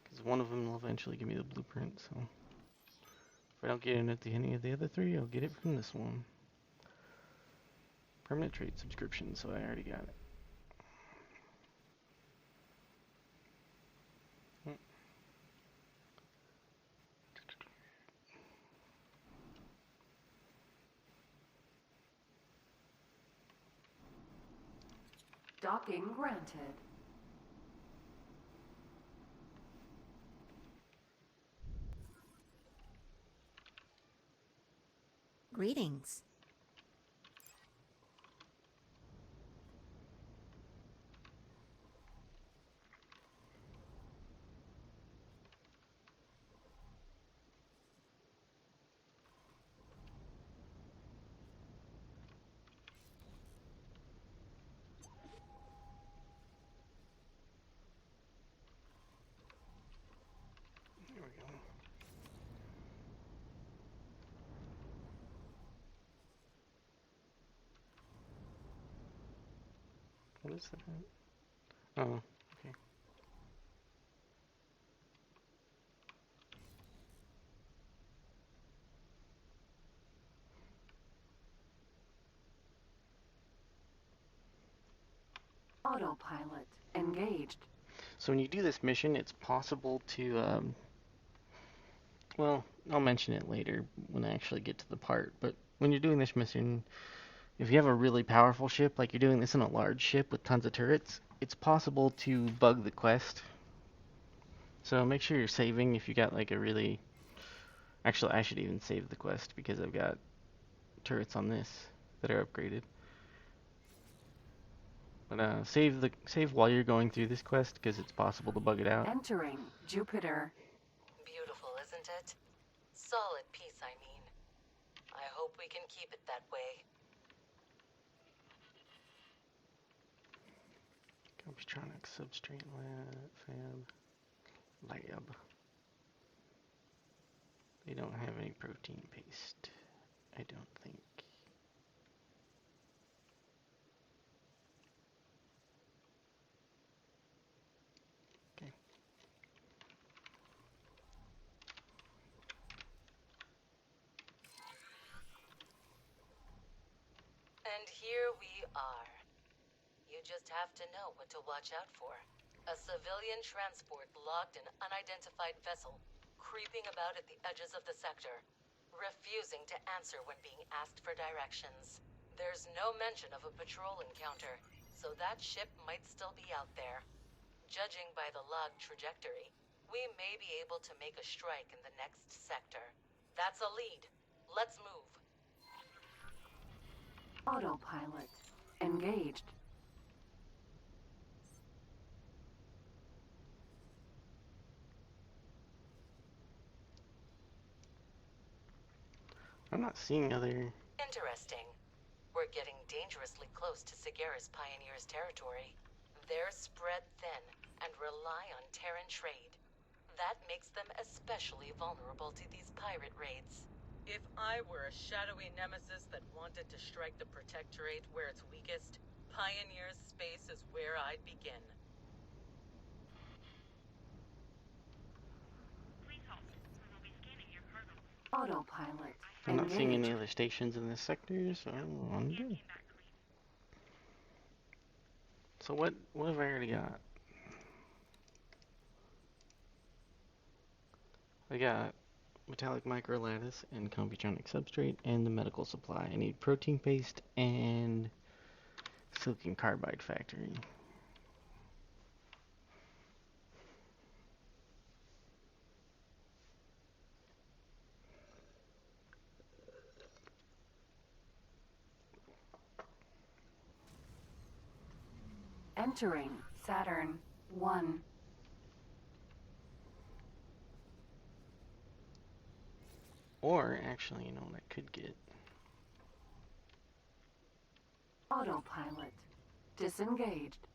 Speaker 1: Because one of them will eventually give me the blueprint, so... If I don't get it at any of the other 3, I'll get it from this one. Permanent trade subscription, so I already got it.
Speaker 3: Docking granted.
Speaker 8: Greetings.
Speaker 1: There we go. What is that? Oh, okay.
Speaker 3: Autopilot engaged.
Speaker 1: So when you do this mission, it's possible to, well, I'll mention it later when I actually get to the part, but when you're doing this mission, if you have a really powerful ship, like you're doing this in a large ship with tons of turrets, it's possible to bug the quest. So make sure you're saving if you got like a really... Actually, I should even save the quest because I've got turrets on this that are upgraded. But save while you're going through this quest because it's possible to bug it out.
Speaker 3: Entering Jupiter.
Speaker 4: Beautiful, isn't it? Solid piece, I mean. I hope we can keep it that way.
Speaker 1: Computronic substrate lab. They don't have any protein paste, I don't think. Okay.
Speaker 4: And here we are. You just have to know what to watch out for. A civilian transport logged an unidentified vessel, creeping about at the edges of the sector, refusing to answer when being asked for directions. There's no mention of a patrol encounter, so that ship might still be out there. Judging by the log trajectory, we may be able to make a strike in the next sector. That's a lead. Let's move.
Speaker 3: Autopilot engaged.
Speaker 1: I'm not seeing other...
Speaker 4: Interesting. We're getting dangerously close to Sagaris Pioneers' territory. They're spread thin and rely on Terran trade. That makes them especially vulnerable to these pirate raids. If I were a shadowy nemesis that wanted to strike the Protectorate where it's weakest, Pioneers' space is where I'd begin.
Speaker 7: Please hold. We will be scanning your cargo.
Speaker 3: Autopilot
Speaker 1: I'm not seeing any
Speaker 3: engaged.
Speaker 1: other stations in this sector, so I'm good.
Speaker 7: Came back clean.
Speaker 1: So what have I already got? I got metallic microlattice and computronic substrate and the medical supply. I need protein paste and silicon carbide factory.
Speaker 3: Entering Saturn 1.
Speaker 1: Or actually, you know what I could get?
Speaker 3: Autopilot disengaged.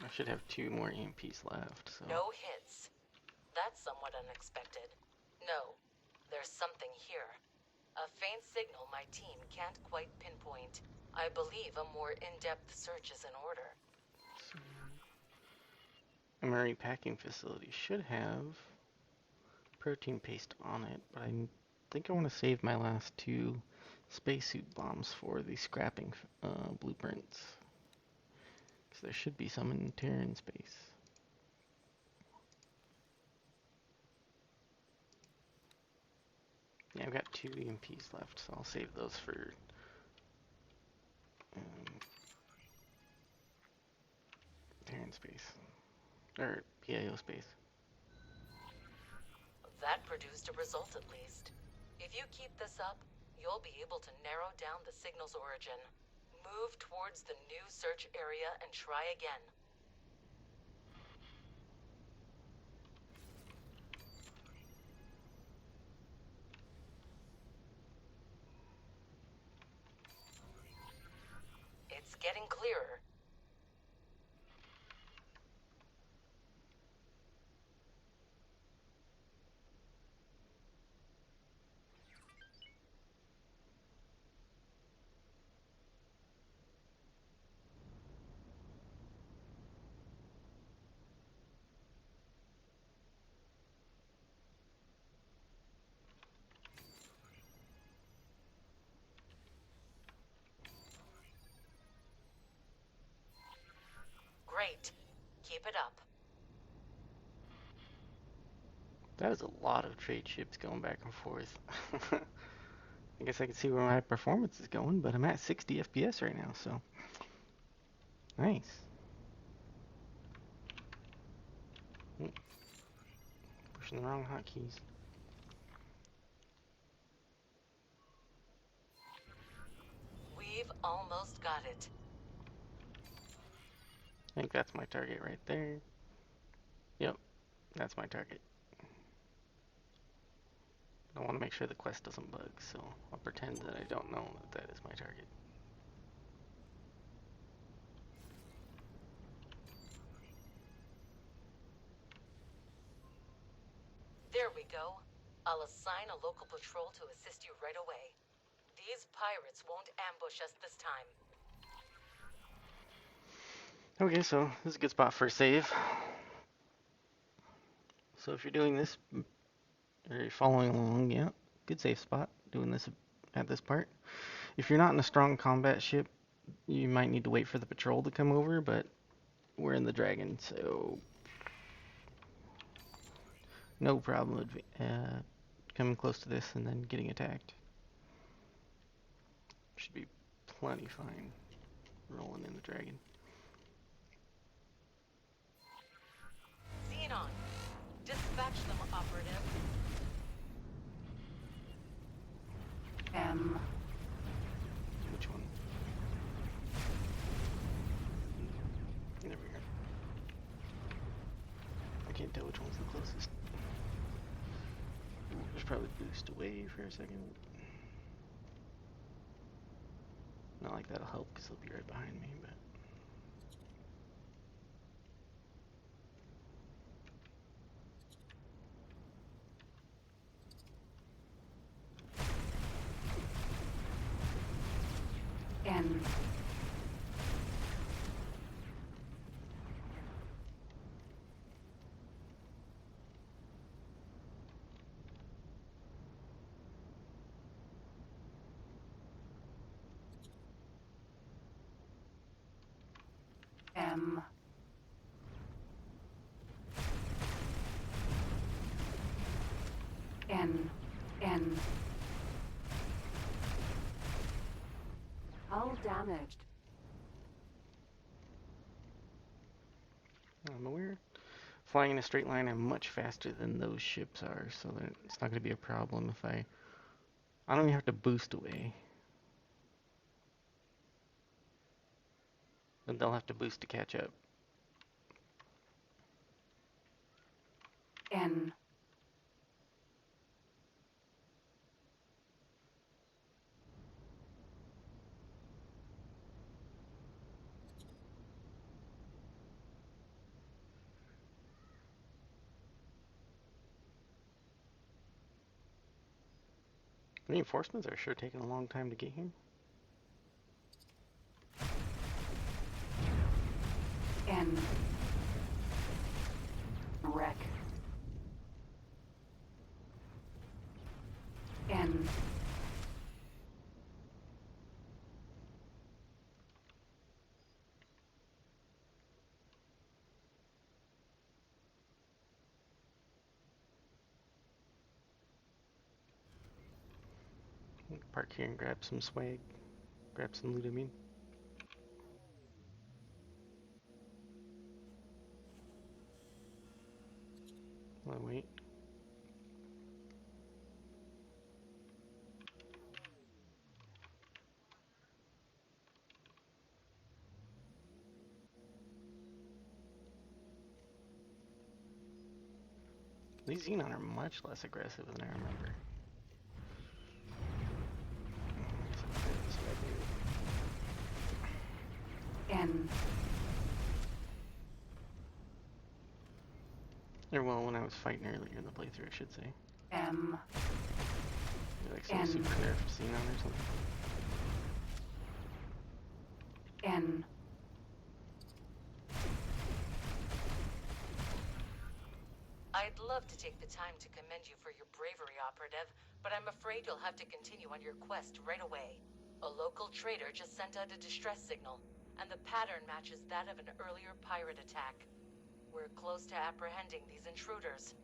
Speaker 1: I should have 2 more EMPs left, so...
Speaker 4: No hits. That's somewhat unexpected. No, there's something here. A faint signal my team can't quite pinpoint. I believe a more in-depth search is in order.
Speaker 1: A marine packing facility should have protein paste on it, but I think I want to save my last 2 spacesuit bombs for the scrapping blueprints. Because there should be some in Terran space. Yeah, I've got 2 EMPs left, so I'll save those for Terran space. Or PIO space.
Speaker 4: That produced a result at least. If you keep this up, you'll be able to narrow down the signal's origin. Move towards the new search area and try again. It's getting clearer. Great. Keep it up.
Speaker 1: That is a lot of trade ships going back and forth. I guess I can see where my performance is going, but I'm at 60 FPS right now, so nice. Pushing the wrong hotkeys.
Speaker 4: We've almost got it.
Speaker 1: I think that's my target right there. Yep, that's my target. I want to make sure the quest doesn't bug, so I'll pretend that I don't know that that is my target.
Speaker 4: There we go. I'll assign a local patrol to assist you right away. These pirates won't ambush us this time.
Speaker 1: Okay, so this is a good spot for a save. So if you're doing this, or you're following along, yeah, good save spot, doing this at this part. If you're not in a strong combat ship, you might need to wait for the patrol to come over, but we're in the Dragon, so no problem coming close to this and then getting attacked. Should be plenty fine rolling in the Dragon.
Speaker 4: Xenon, dispatch them, operative.
Speaker 3: M.
Speaker 1: Which one? There we go. I can't tell which one's the closest. Just probably boost away for a second. Not like that'll help because they'll be right behind me, but.
Speaker 3: N. M. N. N. Hull damaged.
Speaker 1: I'm aware. Flying in a straight line, I'm much faster than those ships are, so that it's not going to be a problem if I don't even have to boost away. But they'll have to boost to catch up.
Speaker 3: N.
Speaker 1: Reinforcements are sure taking a long time to get here.
Speaker 3: N. Wreck. N.
Speaker 1: Park here and grab some swag. Grab some loot, I mean. Oh, wait. These Xenon are much less aggressive than I remember.
Speaker 3: N.
Speaker 1: Or well, when I was fighting earlier in the playthrough, I should say.
Speaker 3: M.
Speaker 1: They're like some
Speaker 3: N.
Speaker 1: super nerfed Xenon or something.
Speaker 3: N.
Speaker 4: I'd love to take the time to commend you for your bravery, Operative, but I'm afraid you'll have to continue on your quest right away. A local trader just sent out a distress signal, and the pattern matches that of an earlier pirate attack. We're close to apprehending these intruders.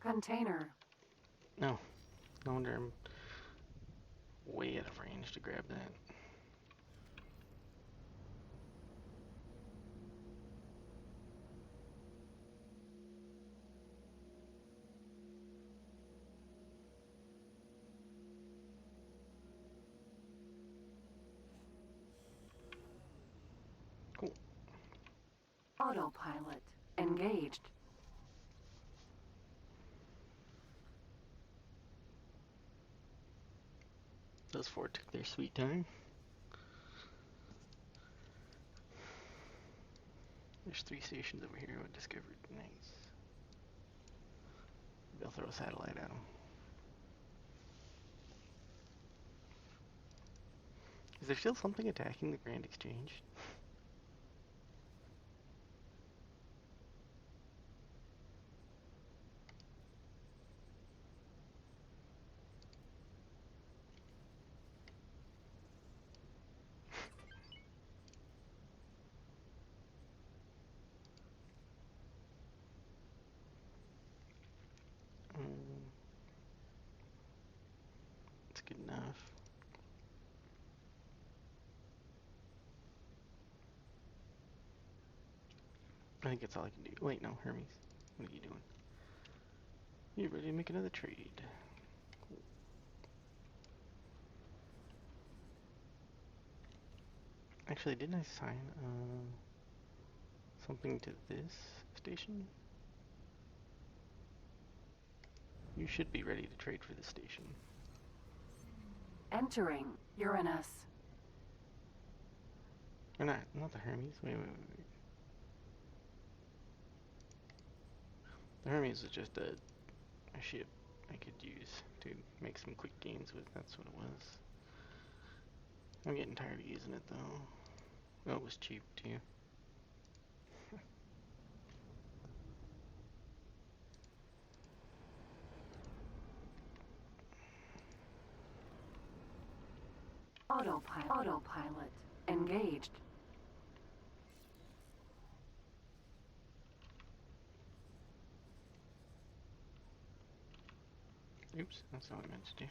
Speaker 3: Container.
Speaker 1: No. No wonder I'm way out of range to grab that. Cool.
Speaker 3: Autopilot. Engaged.
Speaker 1: Those four took their sweet time. There's 3 stations over here I discovered. Nice. They'll throw a satellite at them. Is there still something attacking the Grand Exchange? It's good enough. I think that's all I can do. Wait, no, Hermes. What are you doing? You're ready to make another trade. Cool. Actually, didn't I sign something to this station? You should be ready to trade for this station.
Speaker 3: Entering Uranus.
Speaker 1: Or not the Hermes. Wait. The Hermes is just a ship I could use to make some quick games with. That's what it was. I'm getting tired of using it though. Oh, it was cheap too.
Speaker 3: Autopilot. Engaged.
Speaker 1: Oops, that's not what I meant to do.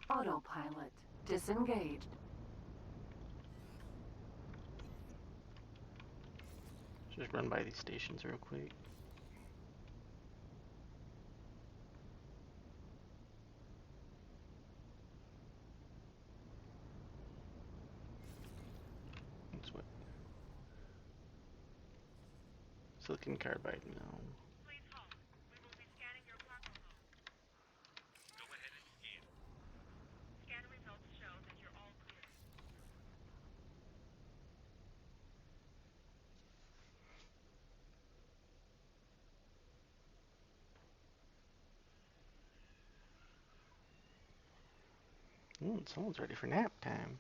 Speaker 3: Autopilot. Disengaged.
Speaker 1: Just run by these stations real quick. That's what. Silicon carbide, no.
Speaker 7: Please hold. We will be scanning your cargo load. Go ahead and scan. Scan results show that you're all clear.
Speaker 1: Ooh, someone's ready for nap time.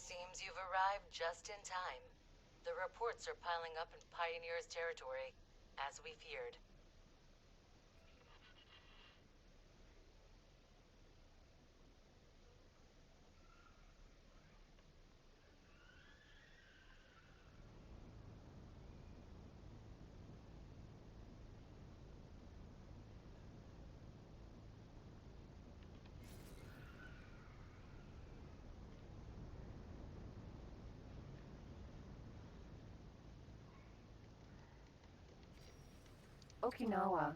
Speaker 4: Seems you've arrived just in time. The reports are piling up in Pioneer's territory, as we feared.
Speaker 3: Okinawa.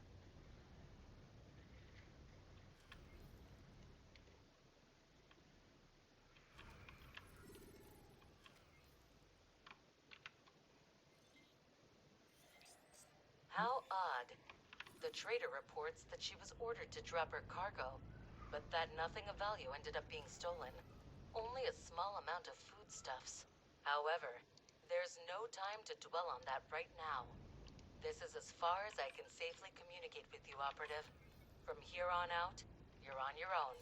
Speaker 4: How odd. The trader reports that she was ordered to drop her cargo, but that nothing of value ended up being stolen. Only a small amount of foodstuffs. However, there's no time to dwell on that right now. This is as far as I can safely communicate with you, Operative. From here on out, you're on your own.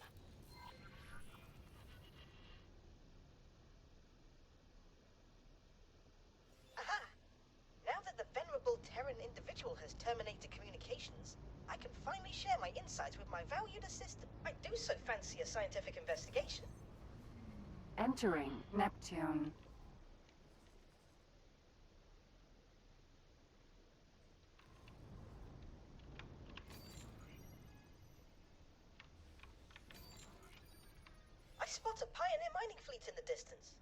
Speaker 10: Aha! Now that the venerable Terran individual has terminated communications, I can finally share my insights with my valued assistant. I do so fancy a scientific investigation.
Speaker 3: Entering Neptune.
Speaker 10: I spot a Pioneer mining fleet in the distance.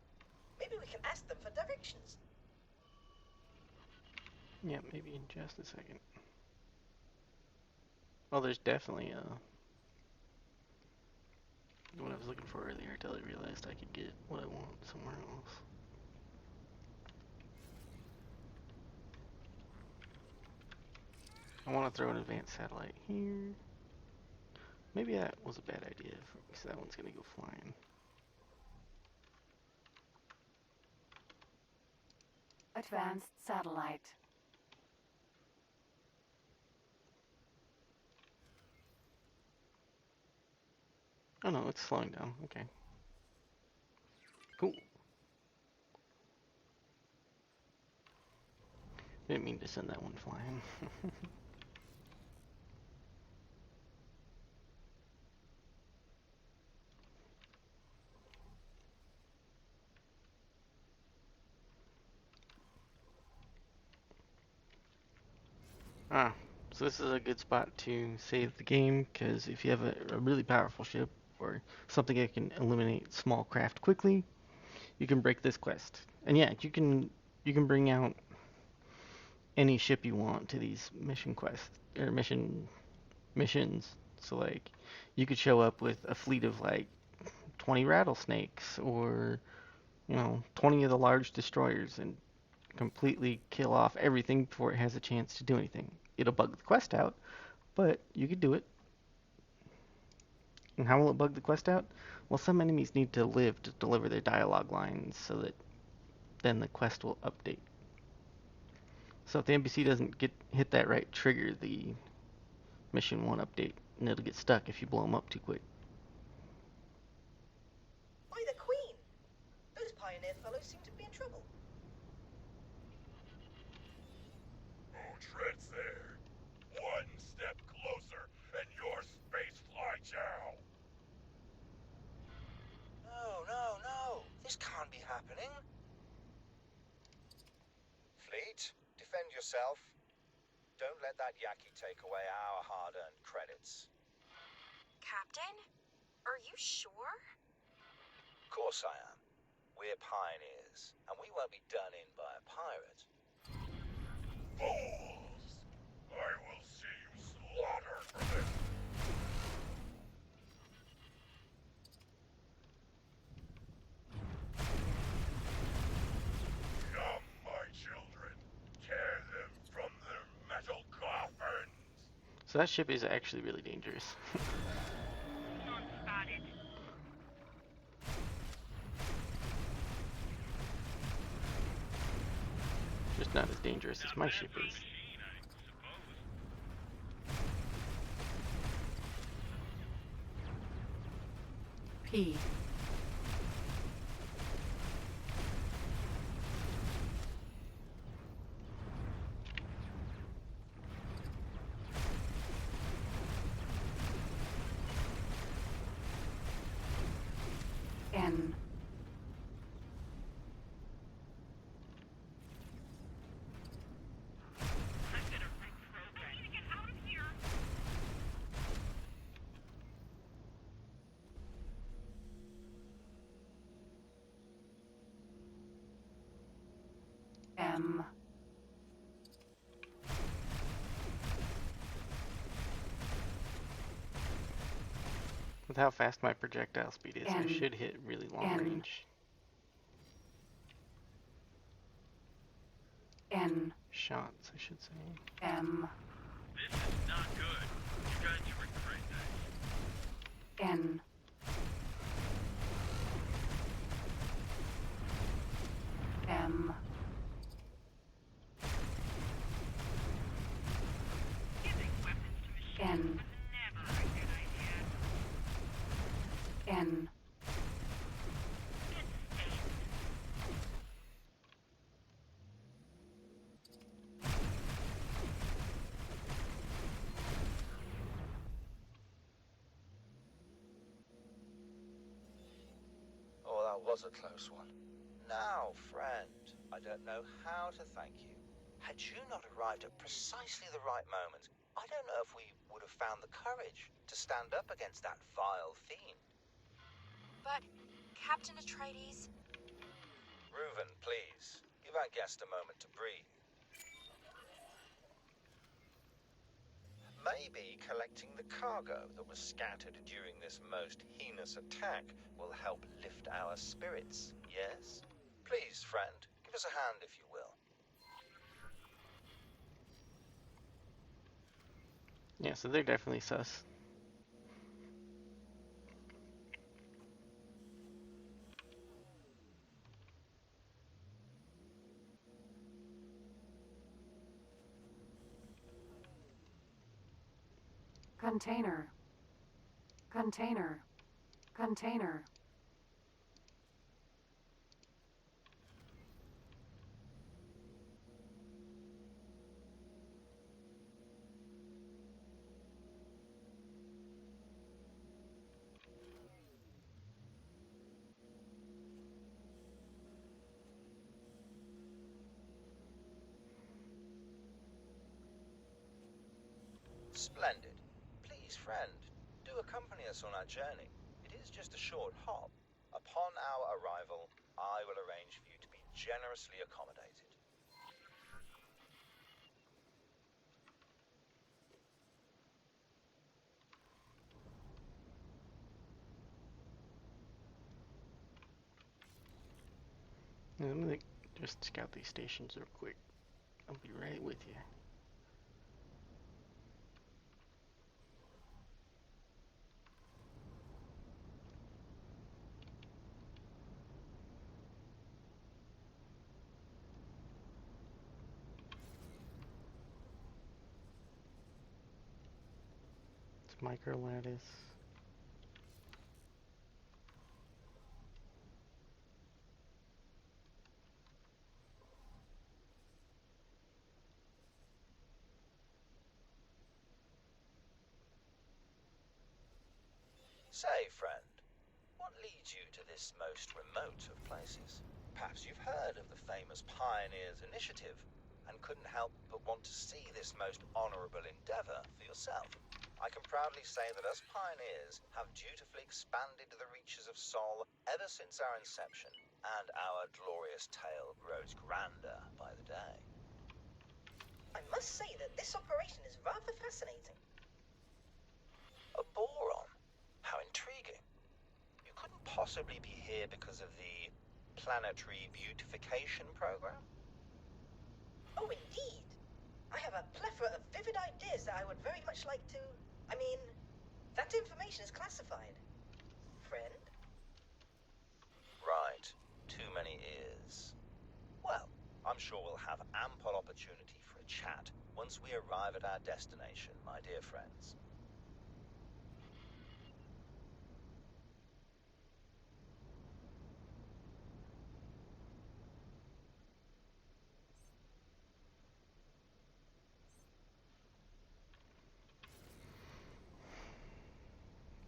Speaker 10: Maybe we can ask them for directions.
Speaker 1: Yeah, maybe in just a second. Oh, there's definitely what I was looking for earlier until I realized I could get what I want somewhere else. I want to throw an advanced satellite here. Maybe that was a bad idea because that one's gonna go flying.
Speaker 3: Advanced satellite.
Speaker 1: Oh no, it's slowing down. Okay. Cool. Didn't mean to send that one flying. Ah, so this is a good spot to save the game, because if you have a really powerful ship, or something that can eliminate small craft quickly, you can break this quest. And yeah, you can bring out any ship you want to these mission quests, or missions. So like, you could show up with a fleet of like 20 rattlesnakes, or 20 of the large destroyers, and completely kill off everything before it has a chance to do anything. It'll bug the quest out, but you could do it. And how will it bug the quest out? Well, some enemies need to live to deliver their dialogue lines, so that then the quest will update. So if the NPC doesn't hit that right trigger, the mission won't update, and it'll get stuck if you blow them up too quick.
Speaker 10: By the Queen! Those Pioneer fellows seem to
Speaker 11: yourself. Don't let that Yaki take away our hard-earned credits.
Speaker 2: Captain? Are you sure?
Speaker 11: Of course I am. We're pioneers, and we won't be done in by a pirate.
Speaker 12: Fools! I will see you slaughtered for this. Come, my children. Tear them from their metal coffins.
Speaker 1: So that ship is actually really dangerous.
Speaker 7: Spotted.
Speaker 1: Just not as dangerous as my ship is.
Speaker 3: P. N. M.
Speaker 1: With how fast my projectile speed is, I
Speaker 3: N.
Speaker 1: should hit really long
Speaker 3: N.
Speaker 1: range
Speaker 3: N.
Speaker 1: shots, I should say.
Speaker 3: M.
Speaker 7: This is not good. You guys are regret this.
Speaker 3: N. M.
Speaker 7: Giving weapons to machines
Speaker 3: N.
Speaker 7: was never a good idea.
Speaker 3: N.
Speaker 11: Oh, that was a close one. Now, friend, I don't know how to thank you. Had you not arrived at precisely the right moment, I don't know if we would have found the courage to stand up against that vile fiend.
Speaker 2: But, Captain Atreides...
Speaker 11: Reuven, please, give our guest a moment to breathe. Maybe collecting the cargo that was scattered during this most heinous attack will help lift our spirits, yes? Please, friend, give us a hand if you will.
Speaker 1: Yeah, so they're definitely sus.
Speaker 3: Container. Container. Container.
Speaker 11: Splendid. Please, friend, do accompany us on our journey. It is just a short hop. Upon our arrival, I will arrange for you to be generously accommodated.
Speaker 1: I'm gonna just scout these stations real quick. I'll be right with you. It's micro lattice.
Speaker 11: Say, friend, what leads you to this most remote of places? Perhaps you've heard of the famous Pioneers Initiative. and couldn't help but want to see this most honorable endeavor for yourself. I can proudly say that us pioneers have dutifully expanded the reaches of Sol ever since our inception, and our glorious tale grows grander by the day.
Speaker 10: I must say that this operation is rather fascinating.
Speaker 11: A boron? How intriguing. You couldn't possibly be here because of the planetary beautification program?
Speaker 10: Oh, indeed. I have a plethora of vivid ideas that I would very much like to... I mean, that information is classified. Friend?
Speaker 11: Right. Too many ears. Well, I'm sure we'll have ample opportunity for a chat once we arrive at our destination, my dear friends.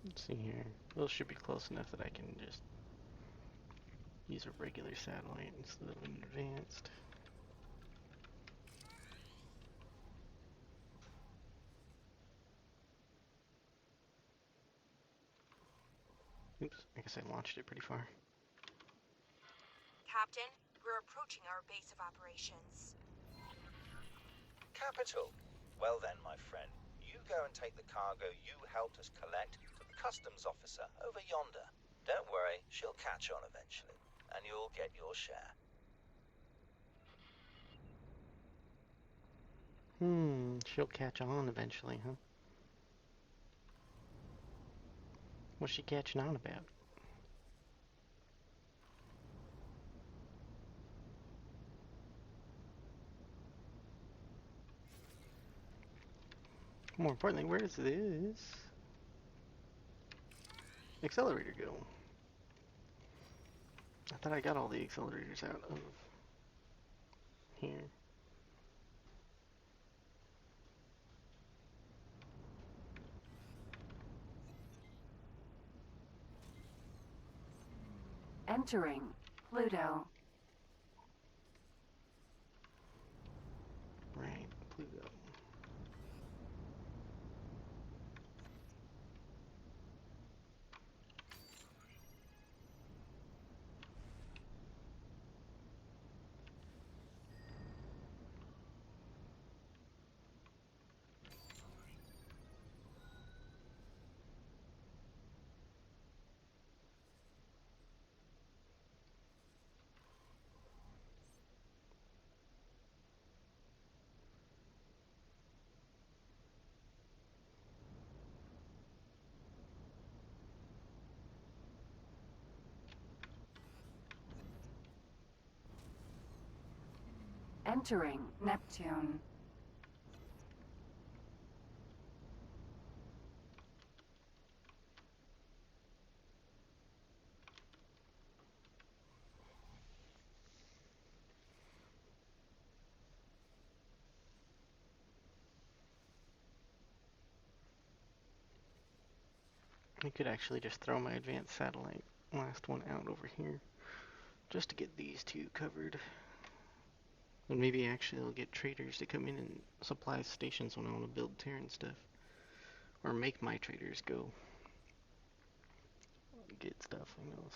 Speaker 1: Let's see here. Those should be close enough that I can just use a regular satellite instead of an advanced. Oops, I guess I launched it pretty far.
Speaker 2: Captain, we're approaching our base of operations.
Speaker 11: Capital. Well then, my friend, you go and take the cargo you helped us collect to the customs officer over yonder. Don't worry, she'll catch on eventually, and you'll get your share.
Speaker 1: She'll catch on eventually, huh? What's she catching on about? More importantly, where does this accelerator go? I thought I got all the accelerators out of here.
Speaker 3: Entering Pluto.
Speaker 1: Right, Pluto.
Speaker 3: Entering Neptune.
Speaker 1: I could actually just throw my advanced satellite last one out over here just to get these two covered. And maybe actually I'll get traders to come in and supply stations when I want to build Terran stuff. Or make my traders go get stuff, who knows.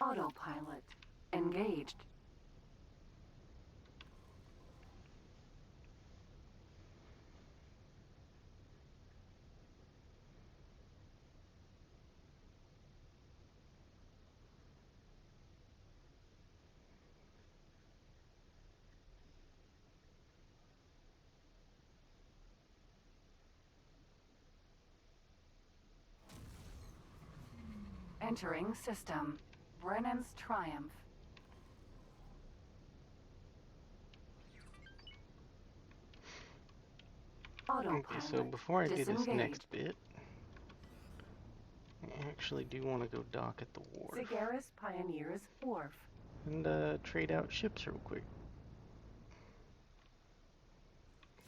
Speaker 3: Autopilot engaged. Entering system. Brennan's Triumph. Autopilot
Speaker 1: Okay, so before I do this next bit, I actually do want to go dock at the wharf.
Speaker 3: Cigaris Pioneers Wharf.
Speaker 1: And trade out ships real quick.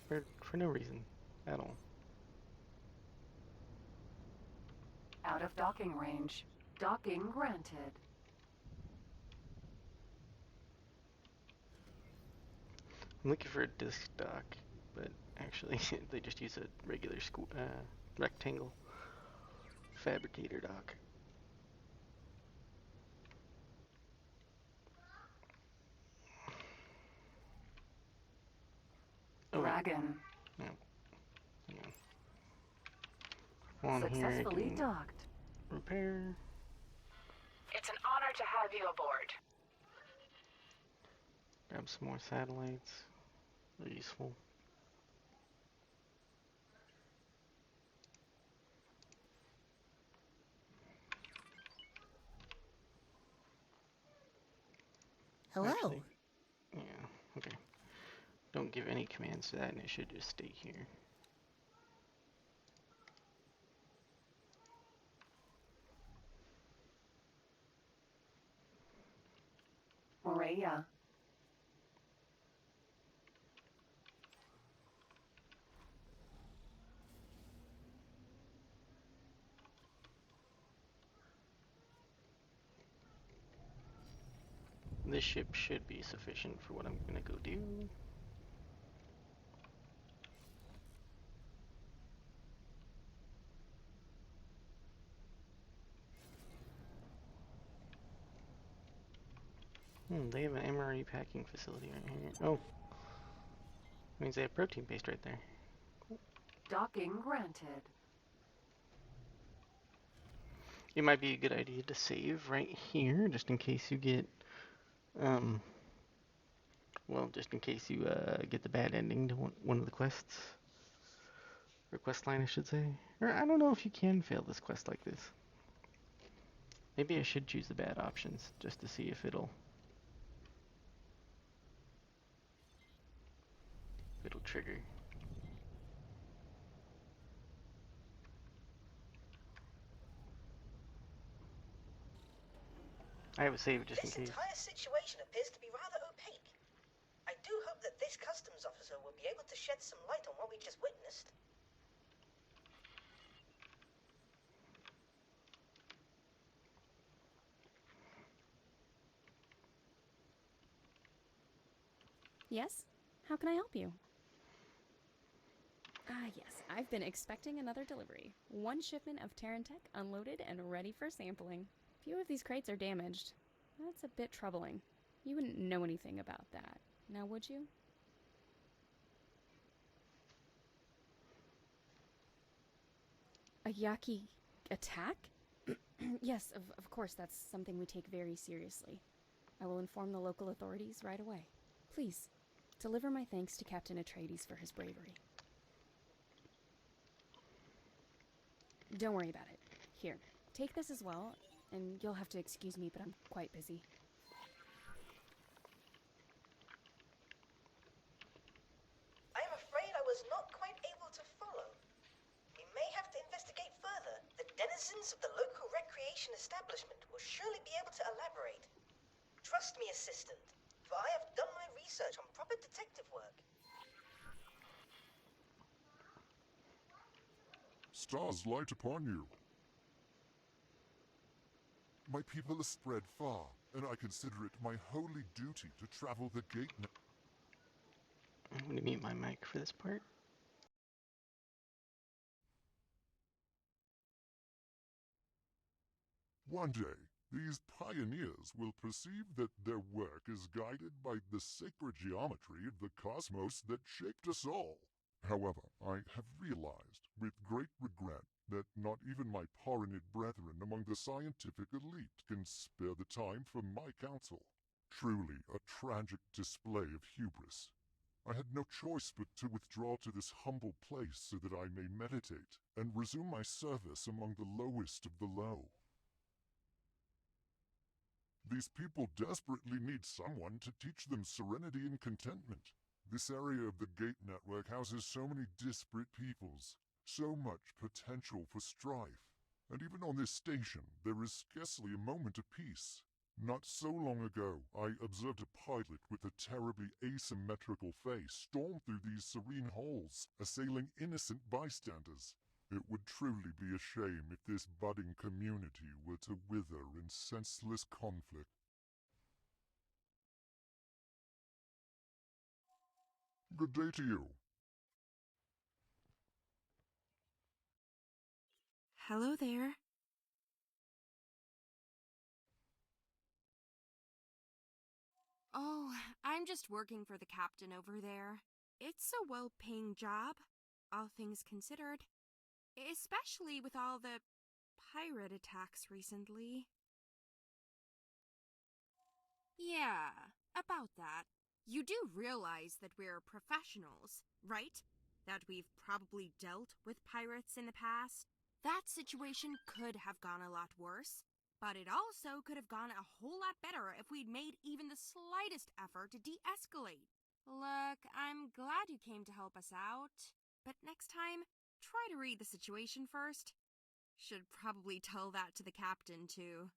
Speaker 1: For no reason at all.
Speaker 3: Out of docking range. Docking granted.
Speaker 1: I'm looking for a disc dock, but actually they just use a regular rectangle fabricator dock.
Speaker 3: Dragon.
Speaker 1: No. On
Speaker 3: Successfully
Speaker 1: here
Speaker 3: docked.
Speaker 1: Repair.
Speaker 3: It's an honor to have you aboard.
Speaker 1: Grab some more satellites. They're useful.
Speaker 8: Hello.
Speaker 1: Actually, yeah, okay. Don't give any commands to that and it should just stay here.
Speaker 3: Morea.
Speaker 1: This ship should be sufficient for what I'm gonna go do. They have an MRE packing facility right here. Oh. Means they have protein paste right there. Cool.
Speaker 3: Docking granted.
Speaker 1: It might be a good idea to save right here, just in case you get, well, just in case you get the bad ending to one of the quests. Or quest line, I should say. Or I don't know if you can fail this quest like this. Maybe I should choose the bad options, just to see if it'll trigger. I have a save just in
Speaker 10: This
Speaker 1: case.
Speaker 10: entire situation appears to be rather opaque. I do hope that this customs officer will be able to shed some light on what we just witnessed.
Speaker 13: Yes? How can I help you? Ah, yes. I've been expecting another delivery. One shipment of Terran Tech unloaded and ready for sampling. Few of these crates are damaged. That's a bit troubling. You wouldn't know anything about that, now would you? A Yaki attack? Yes, of course, that's something we take very seriously. I will inform the local authorities right away. Please, deliver my thanks to Captain Atreides for his bravery. Don't worry about it. Here, take this as well, and you'll have to excuse me, but I'm quite busy.
Speaker 10: I am afraid I was not quite able to follow. We may have to investigate further. The denizens of the local recreation establishment will surely be able to elaborate. Trust me, assistant, for I have done my research on proper detective work.
Speaker 12: Stars light upon you. My people are spread far, and I consider it my holy duty to travel the gate.
Speaker 1: I'm going to mute my mic for this part.
Speaker 12: One day, these pioneers will perceive that their work is guided by the sacred geometry of the cosmos that shaped us all. However, I have realized, with great regret, that not even my Paranid brethren among the scientific elite can spare the time for my counsel. Truly a tragic display of hubris. I had no choice but to withdraw to this humble place so that I may meditate and resume my service among the lowest of the low. These people desperately need someone to teach them serenity and contentment. This area of the Gate Network houses so many disparate peoples, so much potential for strife. And even on this station, there is scarcely a moment of peace. Not so long ago, I observed a pilot with a terribly asymmetrical face storm through these serene halls, assailing innocent bystanders. It would truly be a shame if this budding community were to wither in senseless conflict. Good day to you.
Speaker 14: Hello there. Oh, I'm just working for the captain over there. It's a well-paying job, all things considered. Especially with all the pirate attacks recently. Yeah, about that. You do realize that we're professionals, right? That we've probably dealt with pirates in the past? That situation could have gone a lot worse, but it also could have gone a whole lot better if we'd made even the slightest effort to de-escalate. Look, I'm glad you came to help us out, but next time, try to read the situation first. Should probably tell that to the captain, too.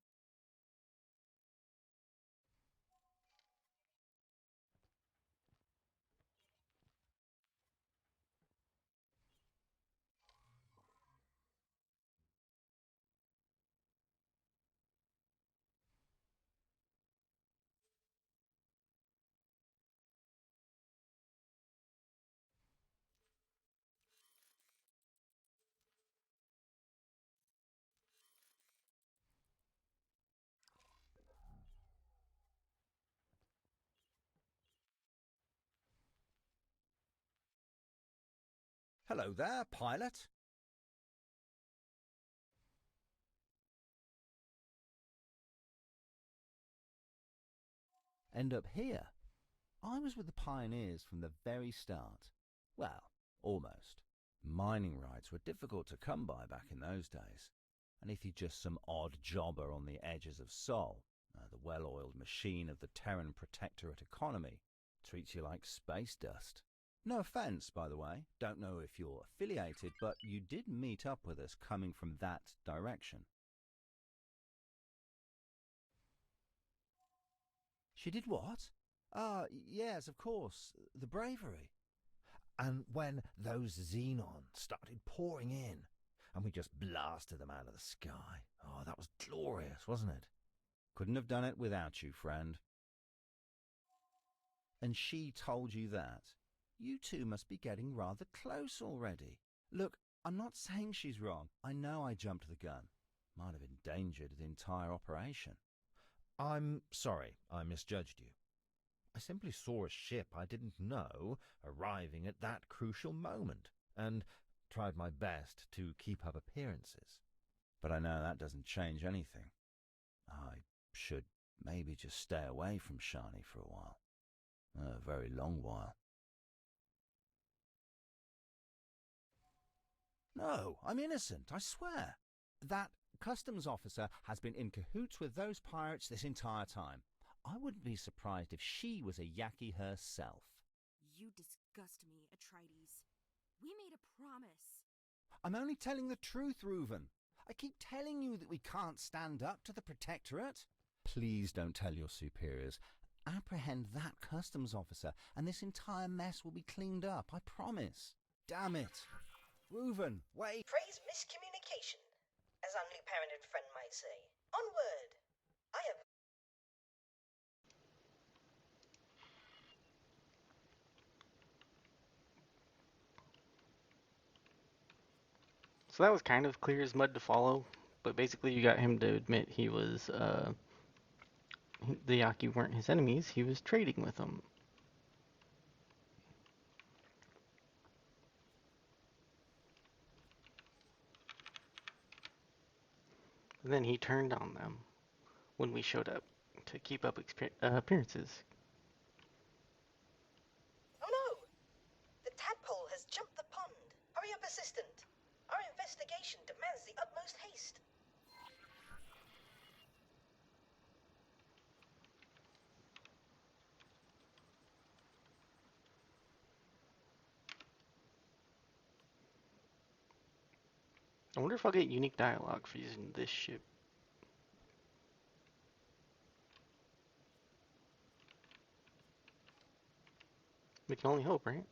Speaker 15: Hello there, pilot. End up here. I was with the pioneers from the very start. Well, almost. Mining rights were difficult to come by back in those days. And if you're just some odd jobber on the edges of Sol, the well-oiled machine of the Terran Protectorate economy treats you like space dust. No offense, by the way. Don't know if you're affiliated, but you did meet up with us coming from that direction. She did what? Yes, of course. The bravery. And when those Xenons started pouring in, and we just blasted them out of the sky. Oh, that was glorious, wasn't it? Couldn't have done it without you, friend. And she told you that? You two must be getting rather close already. Look, I'm not saying she's wrong. I know I jumped the gun. Might have endangered the entire operation. I'm sorry I misjudged you. I simply saw a ship I didn't know arriving at that crucial moment, and tried my best to keep up appearances. But I know that doesn't change anything. I should maybe just stay away from Shani for a while. A very long while. No, I'm innocent, I swear. That customs officer has been in cahoots with those pirates this entire time. I wouldn't be surprised if she was a Yaki herself.
Speaker 14: You disgust me, Atrides. We made a promise.
Speaker 15: I'm only telling the truth, Reuven. I keep telling you that we can't stand up to the Protectorate. Please don't tell your superiors. Apprehend that customs officer, and this entire mess will be cleaned up, I promise. Damn it. Reuven, wait.
Speaker 10: Praise miscommunication, as our new parent and friend might say. Onward! I have...
Speaker 1: So that was kind of clear as mud to follow, but basically you got him to admit he was, the Yaki weren't his enemies, he was trading with them. And then he turned on them when we showed up to keep up appearances.
Speaker 10: Oh no! The tadpole has jumped the pond. Hurry up, assistant. Our investigation demands the utmost haste.
Speaker 1: I wonder if I'll get unique dialogue for using this ship. We can only hope, right?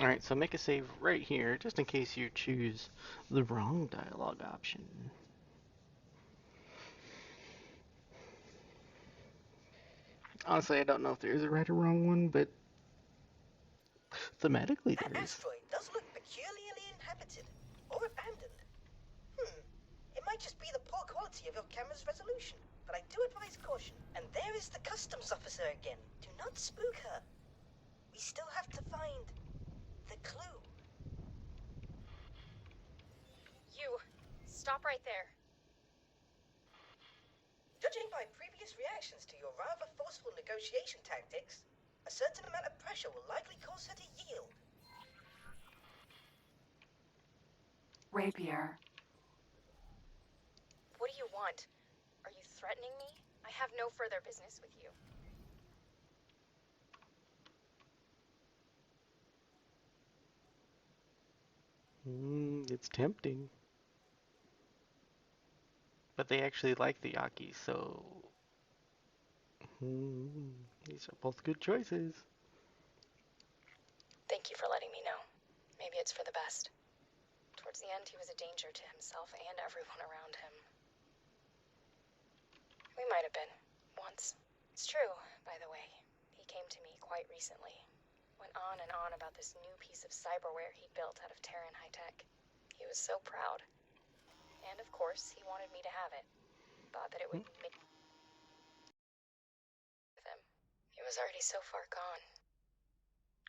Speaker 1: Alright, so make a save right here, just in case you choose the wrong dialogue option. Honestly, I don't know if there is a right or wrong one, but thematically
Speaker 10: That
Speaker 1: there is.
Speaker 10: asteroid does look peculiarly inhabited. Or abandoned. It might just be the poor quality of your camera's resolution. But I do advise caution. And there is the customs officer again. Do not spook her. We still have to find the clue.
Speaker 13: You, stop right there.
Speaker 10: Judging by previous reactions to your rather forceful negotiation tactics, a certain amount of pressure will likely cause her to yield.
Speaker 3: Rapier.
Speaker 13: What do you want? Are you threatening me? I have no further business with you.
Speaker 1: It's tempting. But they actually like the Yaki, so... these are both good choices.
Speaker 13: Thank you for letting me know. Maybe it's for the best. Towards the end, he was a danger to himself and everyone around him. We might have been. Once. It's true, by the way. He came to me quite recently. Went on and on about this new piece of cyberware he'd built out of Terran high-tech. He was so proud. And of course, he wanted me to have it. Thought that it would make with him. He was already so far gone.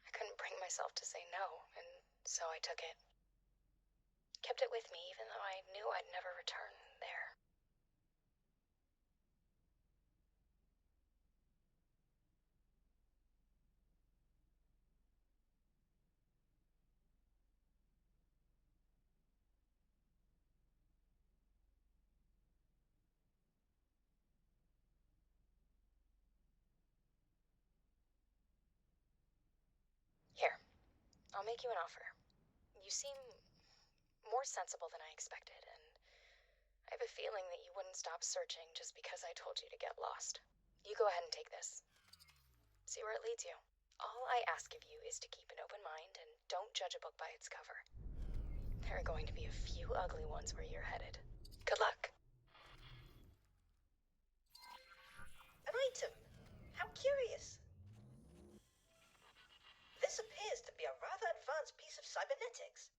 Speaker 13: I couldn't bring myself to say no, and so I took it. Kept it with me even though I knew I'd never return there. Here, I'll make you an offer. You seem more sensible than I expected, and I have a feeling that you wouldn't stop searching just because I told you to get lost. You go ahead and take this. See where it leads you. All I ask of you is to keep an open mind and don't judge a book by its cover. There are going to be a few ugly ones where you're headed. Good luck.
Speaker 10: An item? How curious. This appears to be a rather advanced piece of cybernetics.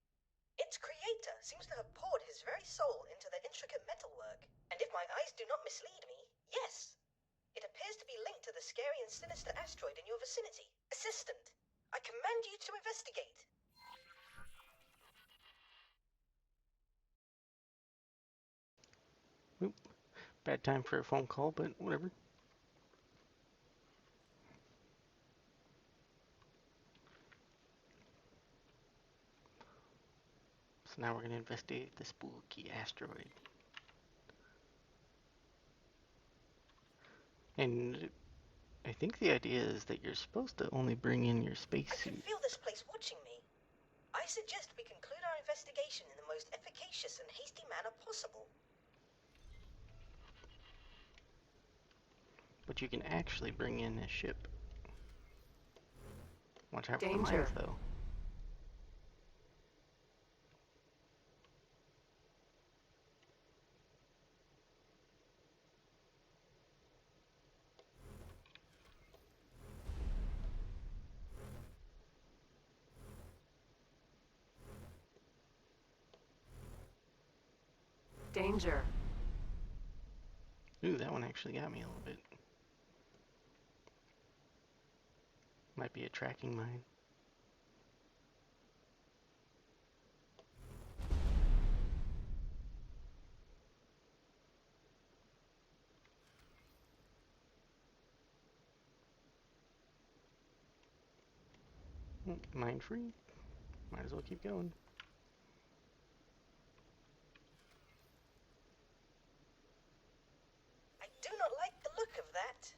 Speaker 10: Its creator seems to have poured his very soul into the intricate metalwork. And if my eyes do not mislead me, yes. It appears to be linked to the scary and sinister asteroid in your vicinity. Assistant, I command you to investigate.
Speaker 1: Oop. Bad time for a phone call, but whatever. So now we're going to investigate the spooky asteroid. And I think the idea is that you're supposed to only bring in your
Speaker 10: I can
Speaker 1: spacesuit.
Speaker 10: feel this place watching me. I suggest we conclude our investigation in the most efficacious and hasty manner possible.
Speaker 1: But you can actually bring in a ship. Watch out for the
Speaker 3: Danger.
Speaker 1: mines, though.
Speaker 3: Danger.
Speaker 1: Ooh, that one actually got me a little bit. Might be a tracking mine. Mine free. Might as well keep going.
Speaker 10: I do not like the look of that.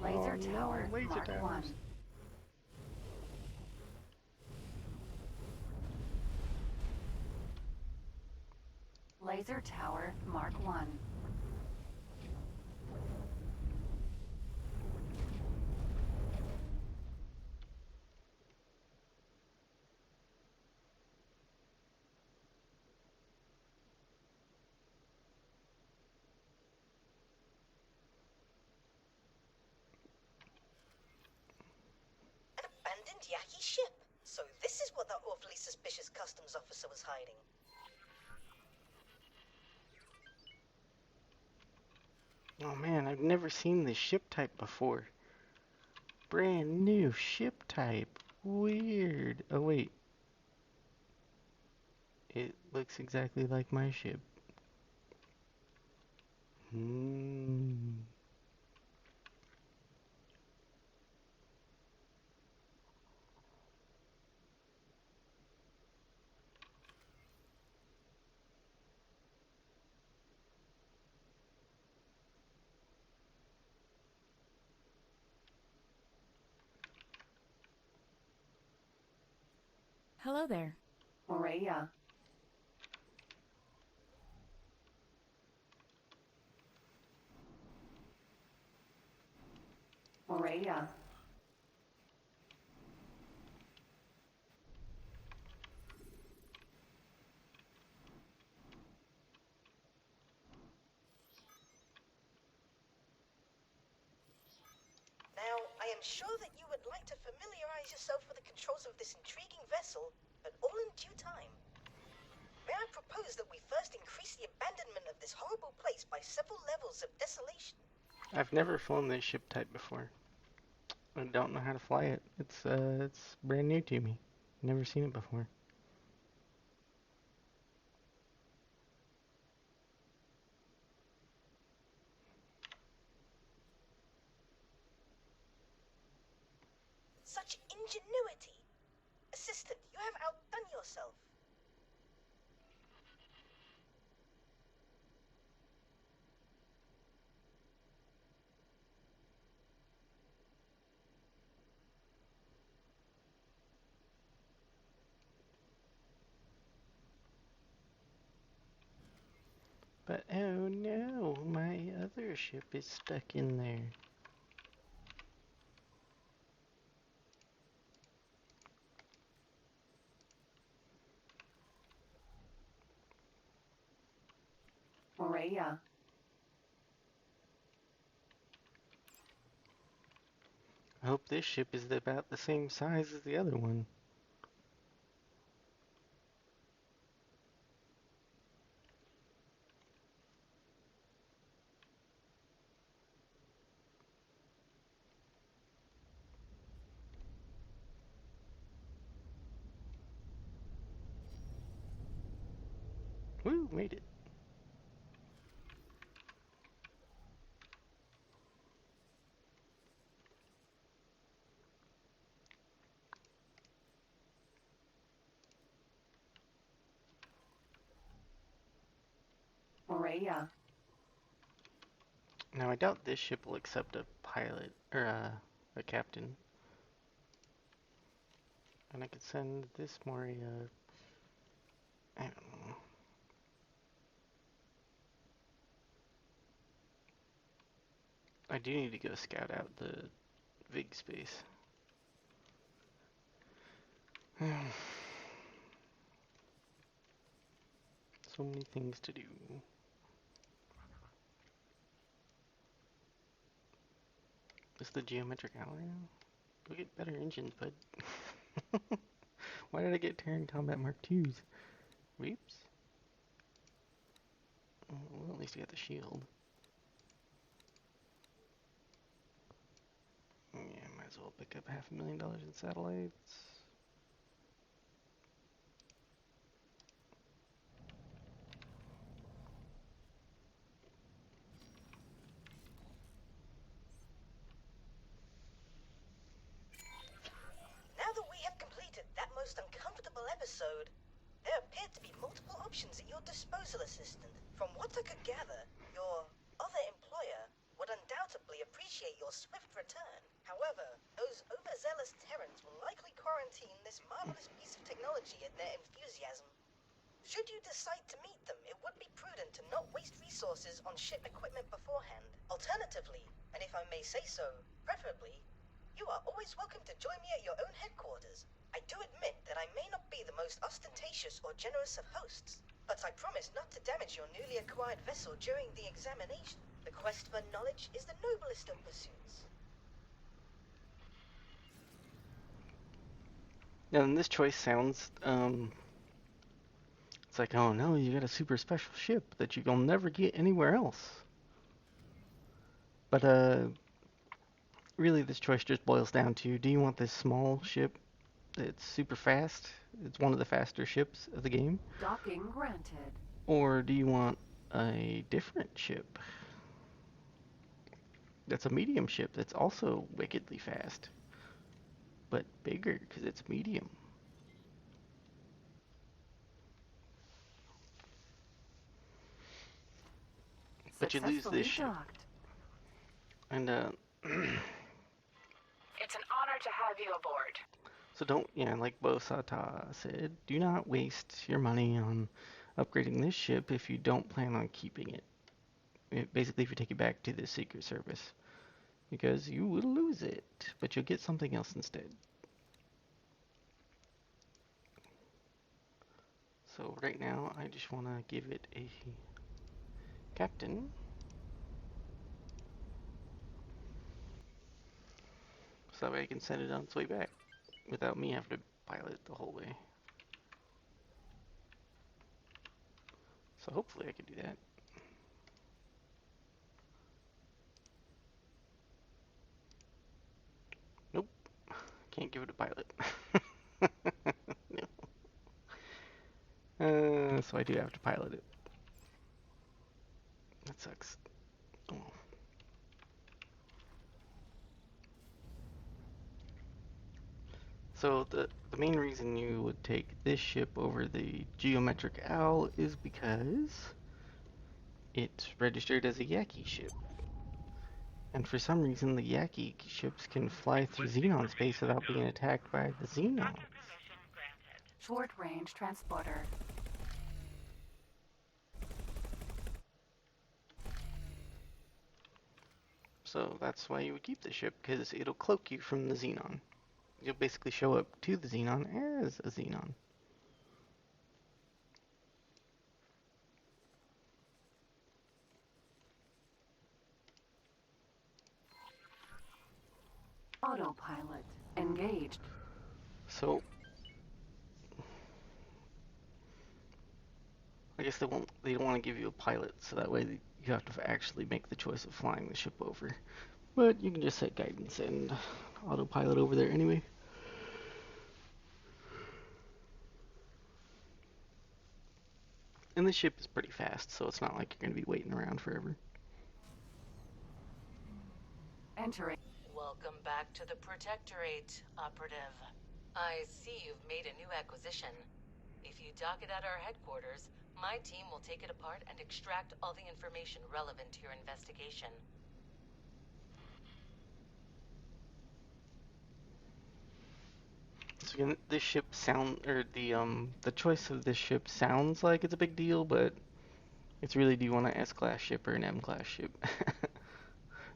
Speaker 1: Laser tower, laser Mark towers.
Speaker 16: 1. Laser tower Mark 1.
Speaker 10: Abandoned Yaki ship. So this is what that awfully suspicious customs officer was hiding.
Speaker 1: Oh man, I've never seen this ship type before. Brand new ship type. Weird. Oh wait. It looks exactly like my ship.
Speaker 13: Hello there.
Speaker 16: Morea. Morea.
Speaker 10: Now, I am sure that you would like to familiarize yourself with the controls of this intriguing vessel, but all in due time. May I propose that we first increase the abandonment of this horrible place by several levels of desolation?
Speaker 1: I've never flown this ship type before. I don't know how to fly it. It's brand new to me. Never seen it before.
Speaker 10: Such ingenuity! Assistant, you have outdone yourself.
Speaker 1: But oh no, my other ship is stuck in there.
Speaker 16: Morea.
Speaker 1: I hope this ship is about the same size as the other one. Woo, made it.
Speaker 16: Morea.
Speaker 1: Now I doubt this ship will accept a pilot, or a captain. And I could send this Moria, I don't know. I do need to go scout out the Vig space. So many things to do. Is the geometric hour now? Go get better engines, bud. Why did I get Terran Combat Mark IIs? Weeps. Well, at least I got the shield. Yeah, might as well pick up $500,000 in satellites.
Speaker 10: disposal assistant. From what I could gather, your other employer would undoubtedly appreciate your swift return. However, those overzealous Terrans will likely quarantine this marvelous piece of technology in their enthusiasm. Should you decide to meet them, it would be prudent to not waste resources on ship equipment beforehand. Alternatively, and if I may say so, preferably, you are always welcome to join me at your own headquarters. I do admit that I may not be the most ostentatious or generous of hosts, but I promise not to damage your newly acquired vessel during the examination. The quest for knowledge is the noblest of pursuits.
Speaker 1: Now, and this choice sounds, it's like, oh no, you got a super special ship that you'll never get anywhere else. But, really this choice just boils down to, do you want this small ship that's super fast? It's one of the faster ships of the game.
Speaker 16: Docking granted.
Speaker 1: Or do you want a different ship that's a medium ship that's also wickedly fast, but bigger because it's medium? But you lose this ship. And,
Speaker 3: It's an honor to have you aboard.
Speaker 1: so don't, yeah, like Bosata said, do not waste your money on upgrading this ship if you don't plan on keeping it. Basically, if you take it back to the Secret Service, because you will lose it, but you'll get something else instead. So right now, I just want to give it a captain. So that way I can send it on its way back without me having to pilot it the whole way. So hopefully I can do that. Nope. Can't give it a pilot. No. So I do have to pilot it. That sucks. Oh. So the main reason you would take this ship over the Geometric Owl is because it's registered as a Yaki ship. And for some reason the Yaki ships can fly through Xenon space without being attacked by the Xenons.
Speaker 16: Short range transporter.
Speaker 1: So that's why you would keep the ship, because it'll cloak you from the Xenon. You'll basically show up to the Xenon as a Xenon.
Speaker 16: Autopilot engaged.
Speaker 1: So I guess they don't want to give you a pilot, so that way you have to actually make the choice of flying the ship over. But you can just set guidance and autopilot over there anyway. And the ship is pretty fast, so it's not like you're going to be waiting around forever.
Speaker 16: Entering.
Speaker 17: Welcome back to the Protectorate, Operative. I see you've made a new acquisition. If you dock it at our headquarters, my team will take it apart and extract all the information relevant to your investigation.
Speaker 1: So again, this ship the choice of this ship sounds like it's a big deal, but it's really, do you want an S-class ship or an M-class ship?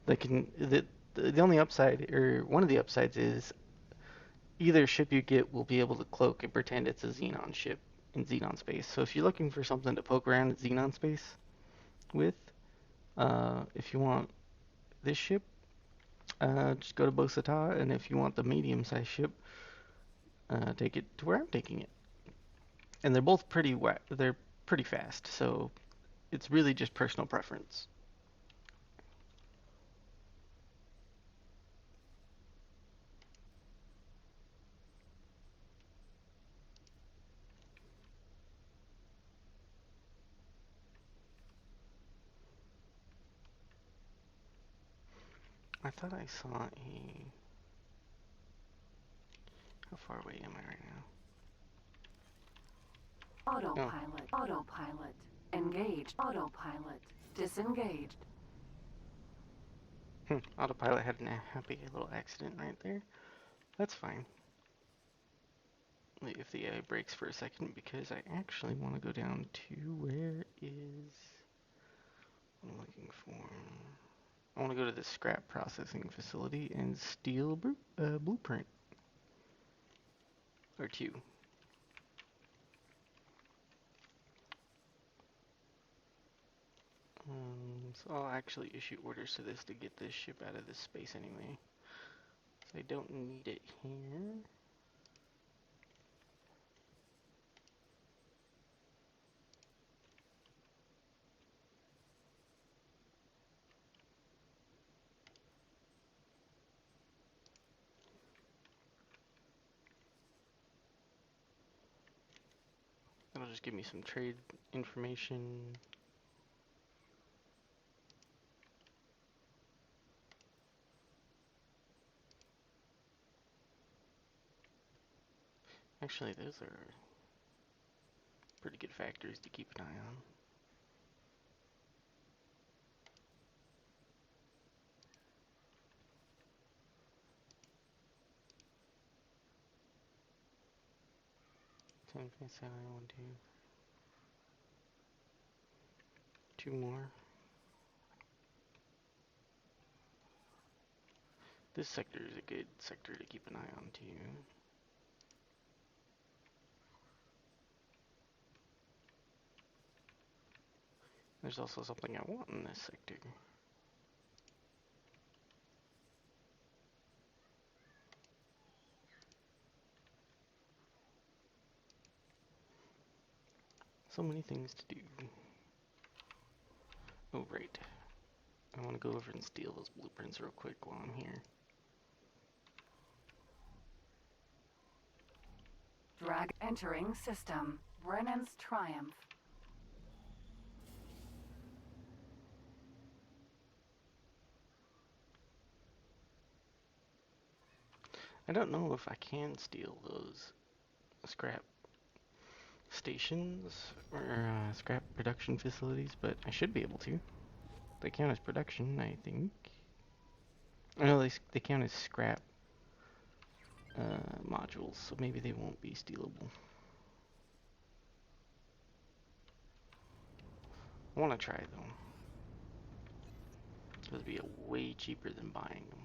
Speaker 1: The only upside, or one of the upsides, is either ship you get will be able to cloak and pretend it's a Xenon ship in Xenon space. So if you're looking for something to poke around in Xenon space with, if you want this ship, just go to Bosata, and if you want the medium-sized ship, take it to where I'm taking it. And they're both they're pretty fast, so it's really just personal preference. I thought I saw a... How far away am I right now?
Speaker 16: Autopilot. Autopilot Engaged. Autopilot. Disengaged.
Speaker 1: Autopilot had a happy little accident right there. That's fine. Wait, if the AI breaks for a second, because I actually want to go down to where is... what I'm looking for. I want to go to the scrap processing facility and steal a blueprint. Or two. So I'll actually issue orders to this to get this ship out of this space anyway. So I don't need it here. That'll just give me some trade information. Actually, those are pretty good factors to keep an eye on. Two more. This sector is a good sector to keep an eye on too. There's also something I want in this sector. So many things to do. Oh, right. I want to go over and steal those blueprints real quick while I'm here.
Speaker 16: Drag entering system. Brennan's Triumph.
Speaker 1: I don't know if I can steal those scrap stations or scrap production facilities, but I should be able to. They count as production, I think. I know they count as scrap modules, so maybe they won't be stealable. I want to try though. It would be way cheaper than buying them.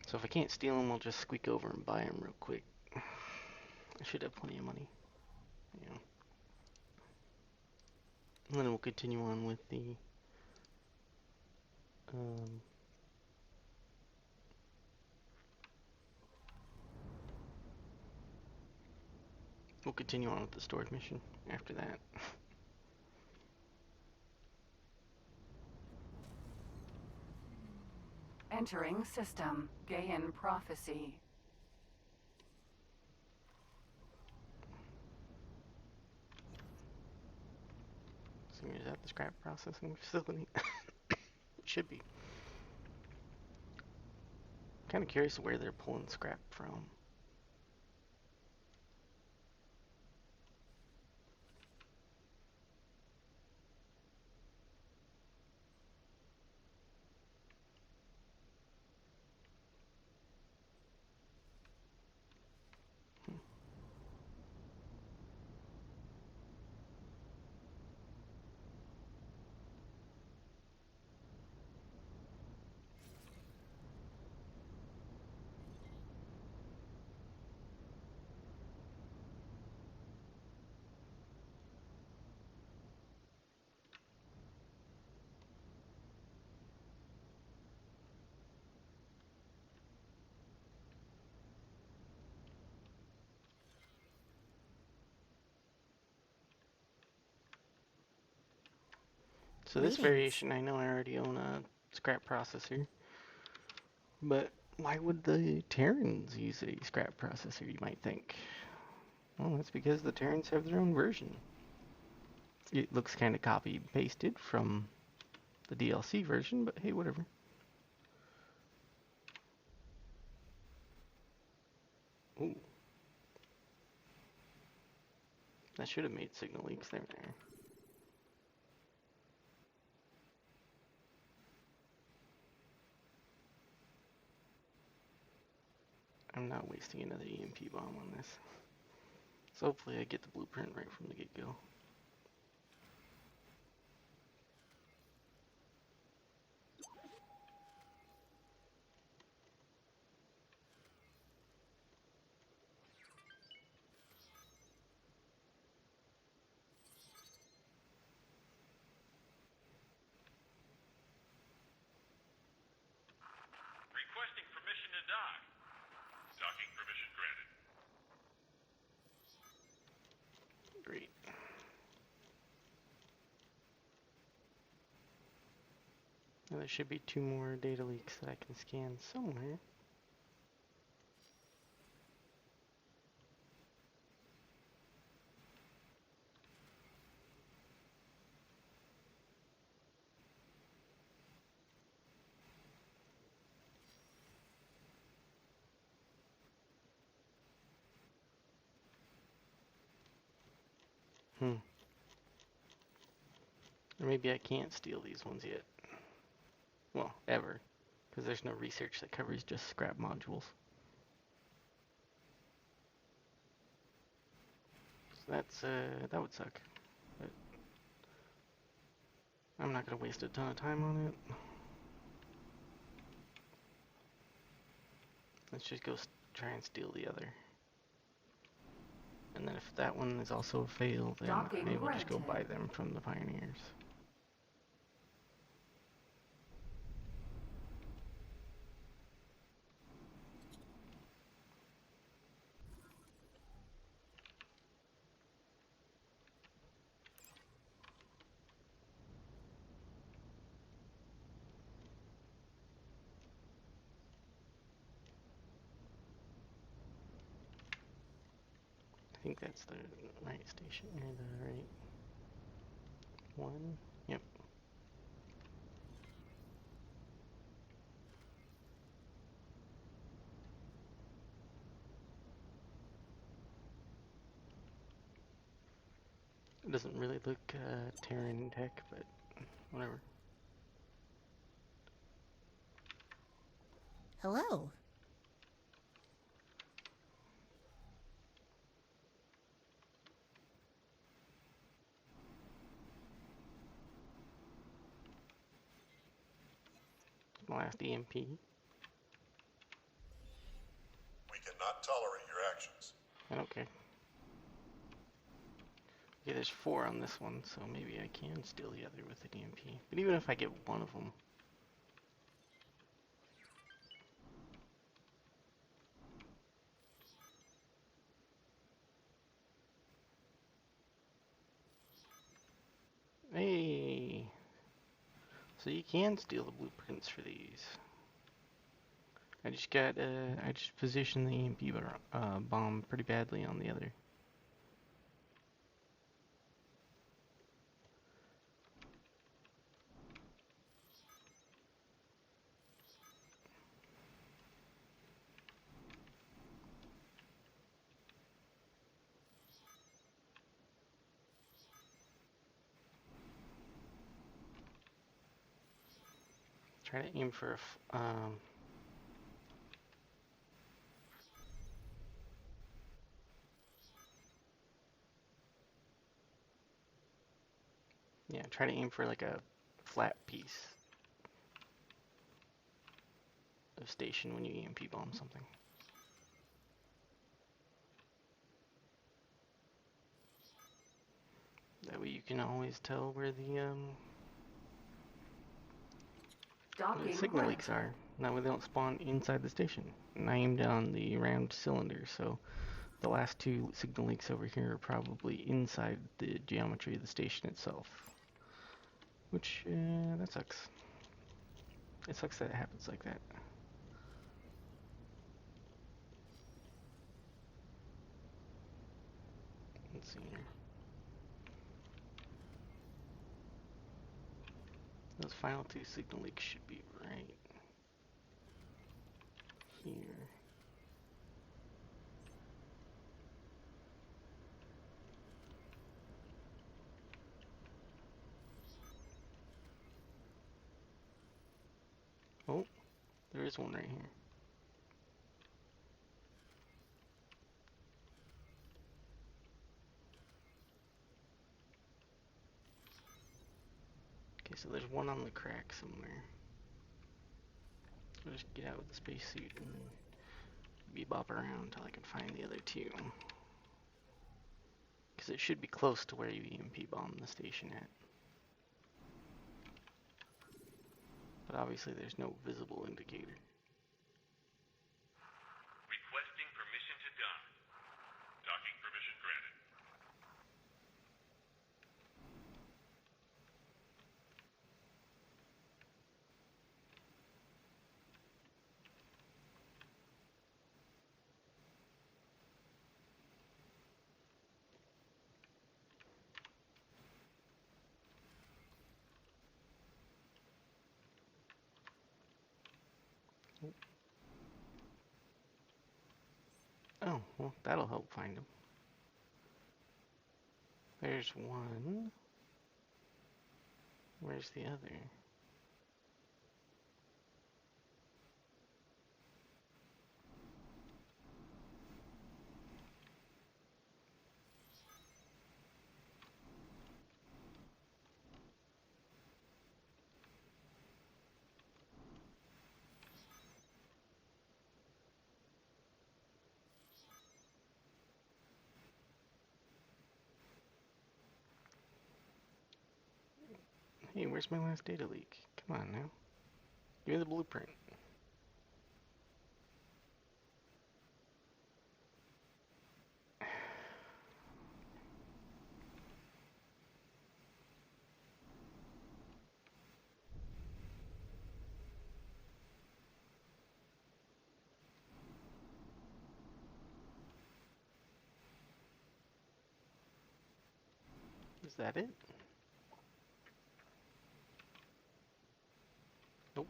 Speaker 1: So if I can't steal them, I'll just squeak over and buy them real quick. I should have plenty of money. Yeah. And then we'll continue on with the we'll continue on with the storage mission after that.
Speaker 16: Entering system. Gaian Prophecy.
Speaker 1: So is that the scrap processing facility? It should be. Kind of curious where they're pulling scrap from. So this variation, I know I already own a scrap processor, but why would the Terrans use a scrap processor, you might think? Well, that's because the Terrans have their own version. It looks kind of copy-pasted from the DLC version, but hey, whatever. Ooh. I should have made signal leaks there. I'm not wasting another EMP bomb on this. So hopefully I get the blueprint right from the get-go.
Speaker 7: Requesting permission to dock. Docking permission granted.
Speaker 1: Great. Now there should be 2 more data leaks that I can scan somewhere. Or maybe I can't steal these ones yet. Well, ever. Because there's no research that covers just scrap modules. So that's, that would suck. But I'm not going to waste a ton of time on it. Let's just go try and steal the other. And then if that one is also a fail, then maybe we'll just go buy them from the Pioneers. I think that's the right station, or the right one. Yep. It doesn't really look Terran tech, but whatever.
Speaker 8: Hello.
Speaker 1: Last EMP.
Speaker 12: We cannot tolerate your actions.
Speaker 1: Okay. Okay, there's 4 on this one, so maybe I can steal the other with an EMP. But even if I get one of them. Hey! So you can steal the blueprints for these. I just positioned the EMP bomb pretty badly on the other. Try to aim for a yeah, try to aim for like a flat piece of station when you EMP bomb something. That way you can always tell where the signal leaks are. That way they don't spawn inside the station. And I aimed on the round cylinder, so the last 2 signal leaks over here are probably inside the geometry of the station itself. Which, that sucks. It sucks that it happens like that. Let's see here. those final two signal leaks should be right here. Oh, there is one right here. Okay, so there's one on the crack somewhere. I'll just get out with the spacesuit and bebop around until I can find the other two. Because it should be close to where you EMP bombed the station at. But obviously there's no visible indicator.
Speaker 18: Requesting permission to dock. Docking permission granted.
Speaker 1: Oh, well, that'll help find them. There's one. Where's the other? Hey, where's my last data leak? Come on now. Give me the blueprint. Is that it? Nope.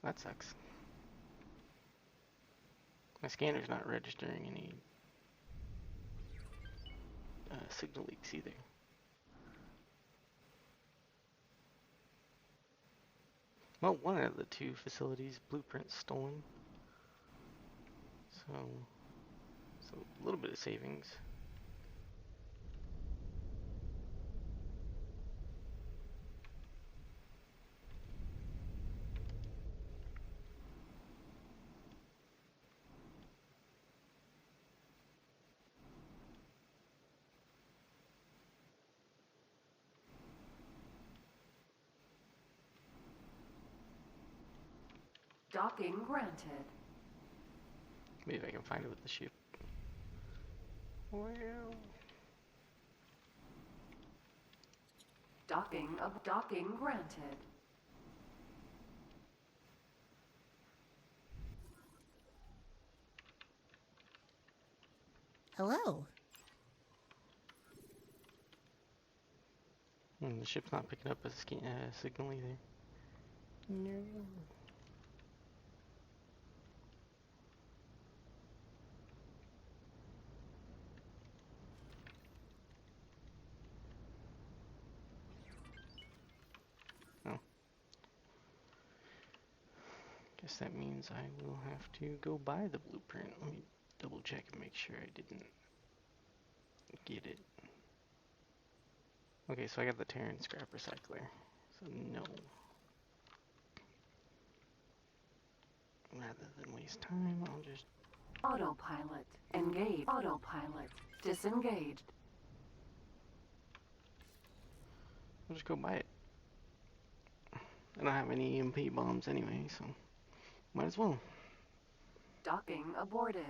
Speaker 1: That sucks. My scanner's not registering any signal leaks either. Well, one of the two facilities' blueprints stolen. So a little bit of savings.
Speaker 16: Docking granted.
Speaker 1: Maybe I can find it with the ship. Well.
Speaker 16: Docking granted.
Speaker 8: Hello.
Speaker 1: The ship's not picking up a signal either. No. Oh. Guess that means I will have to go buy the blueprint. Let me double check and make sure I didn't get it. Okay, so I got the Terran scrap recycler. So no. Rather than waste time, I'll just...
Speaker 16: Autopilot. Engage. Autopilot. Disengaged.
Speaker 1: I'll just go buy it. I don't have any EMP bombs anyway, so might as well.
Speaker 16: Docking aborted.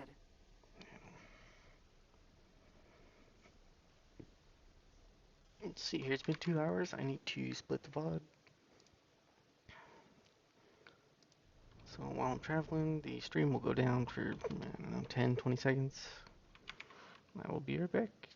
Speaker 1: Let's see here, it's been 2 hours. I need to split the VOD. So while I'm traveling, the stream will go down for, I don't know, 10, 20 seconds. I will be right back.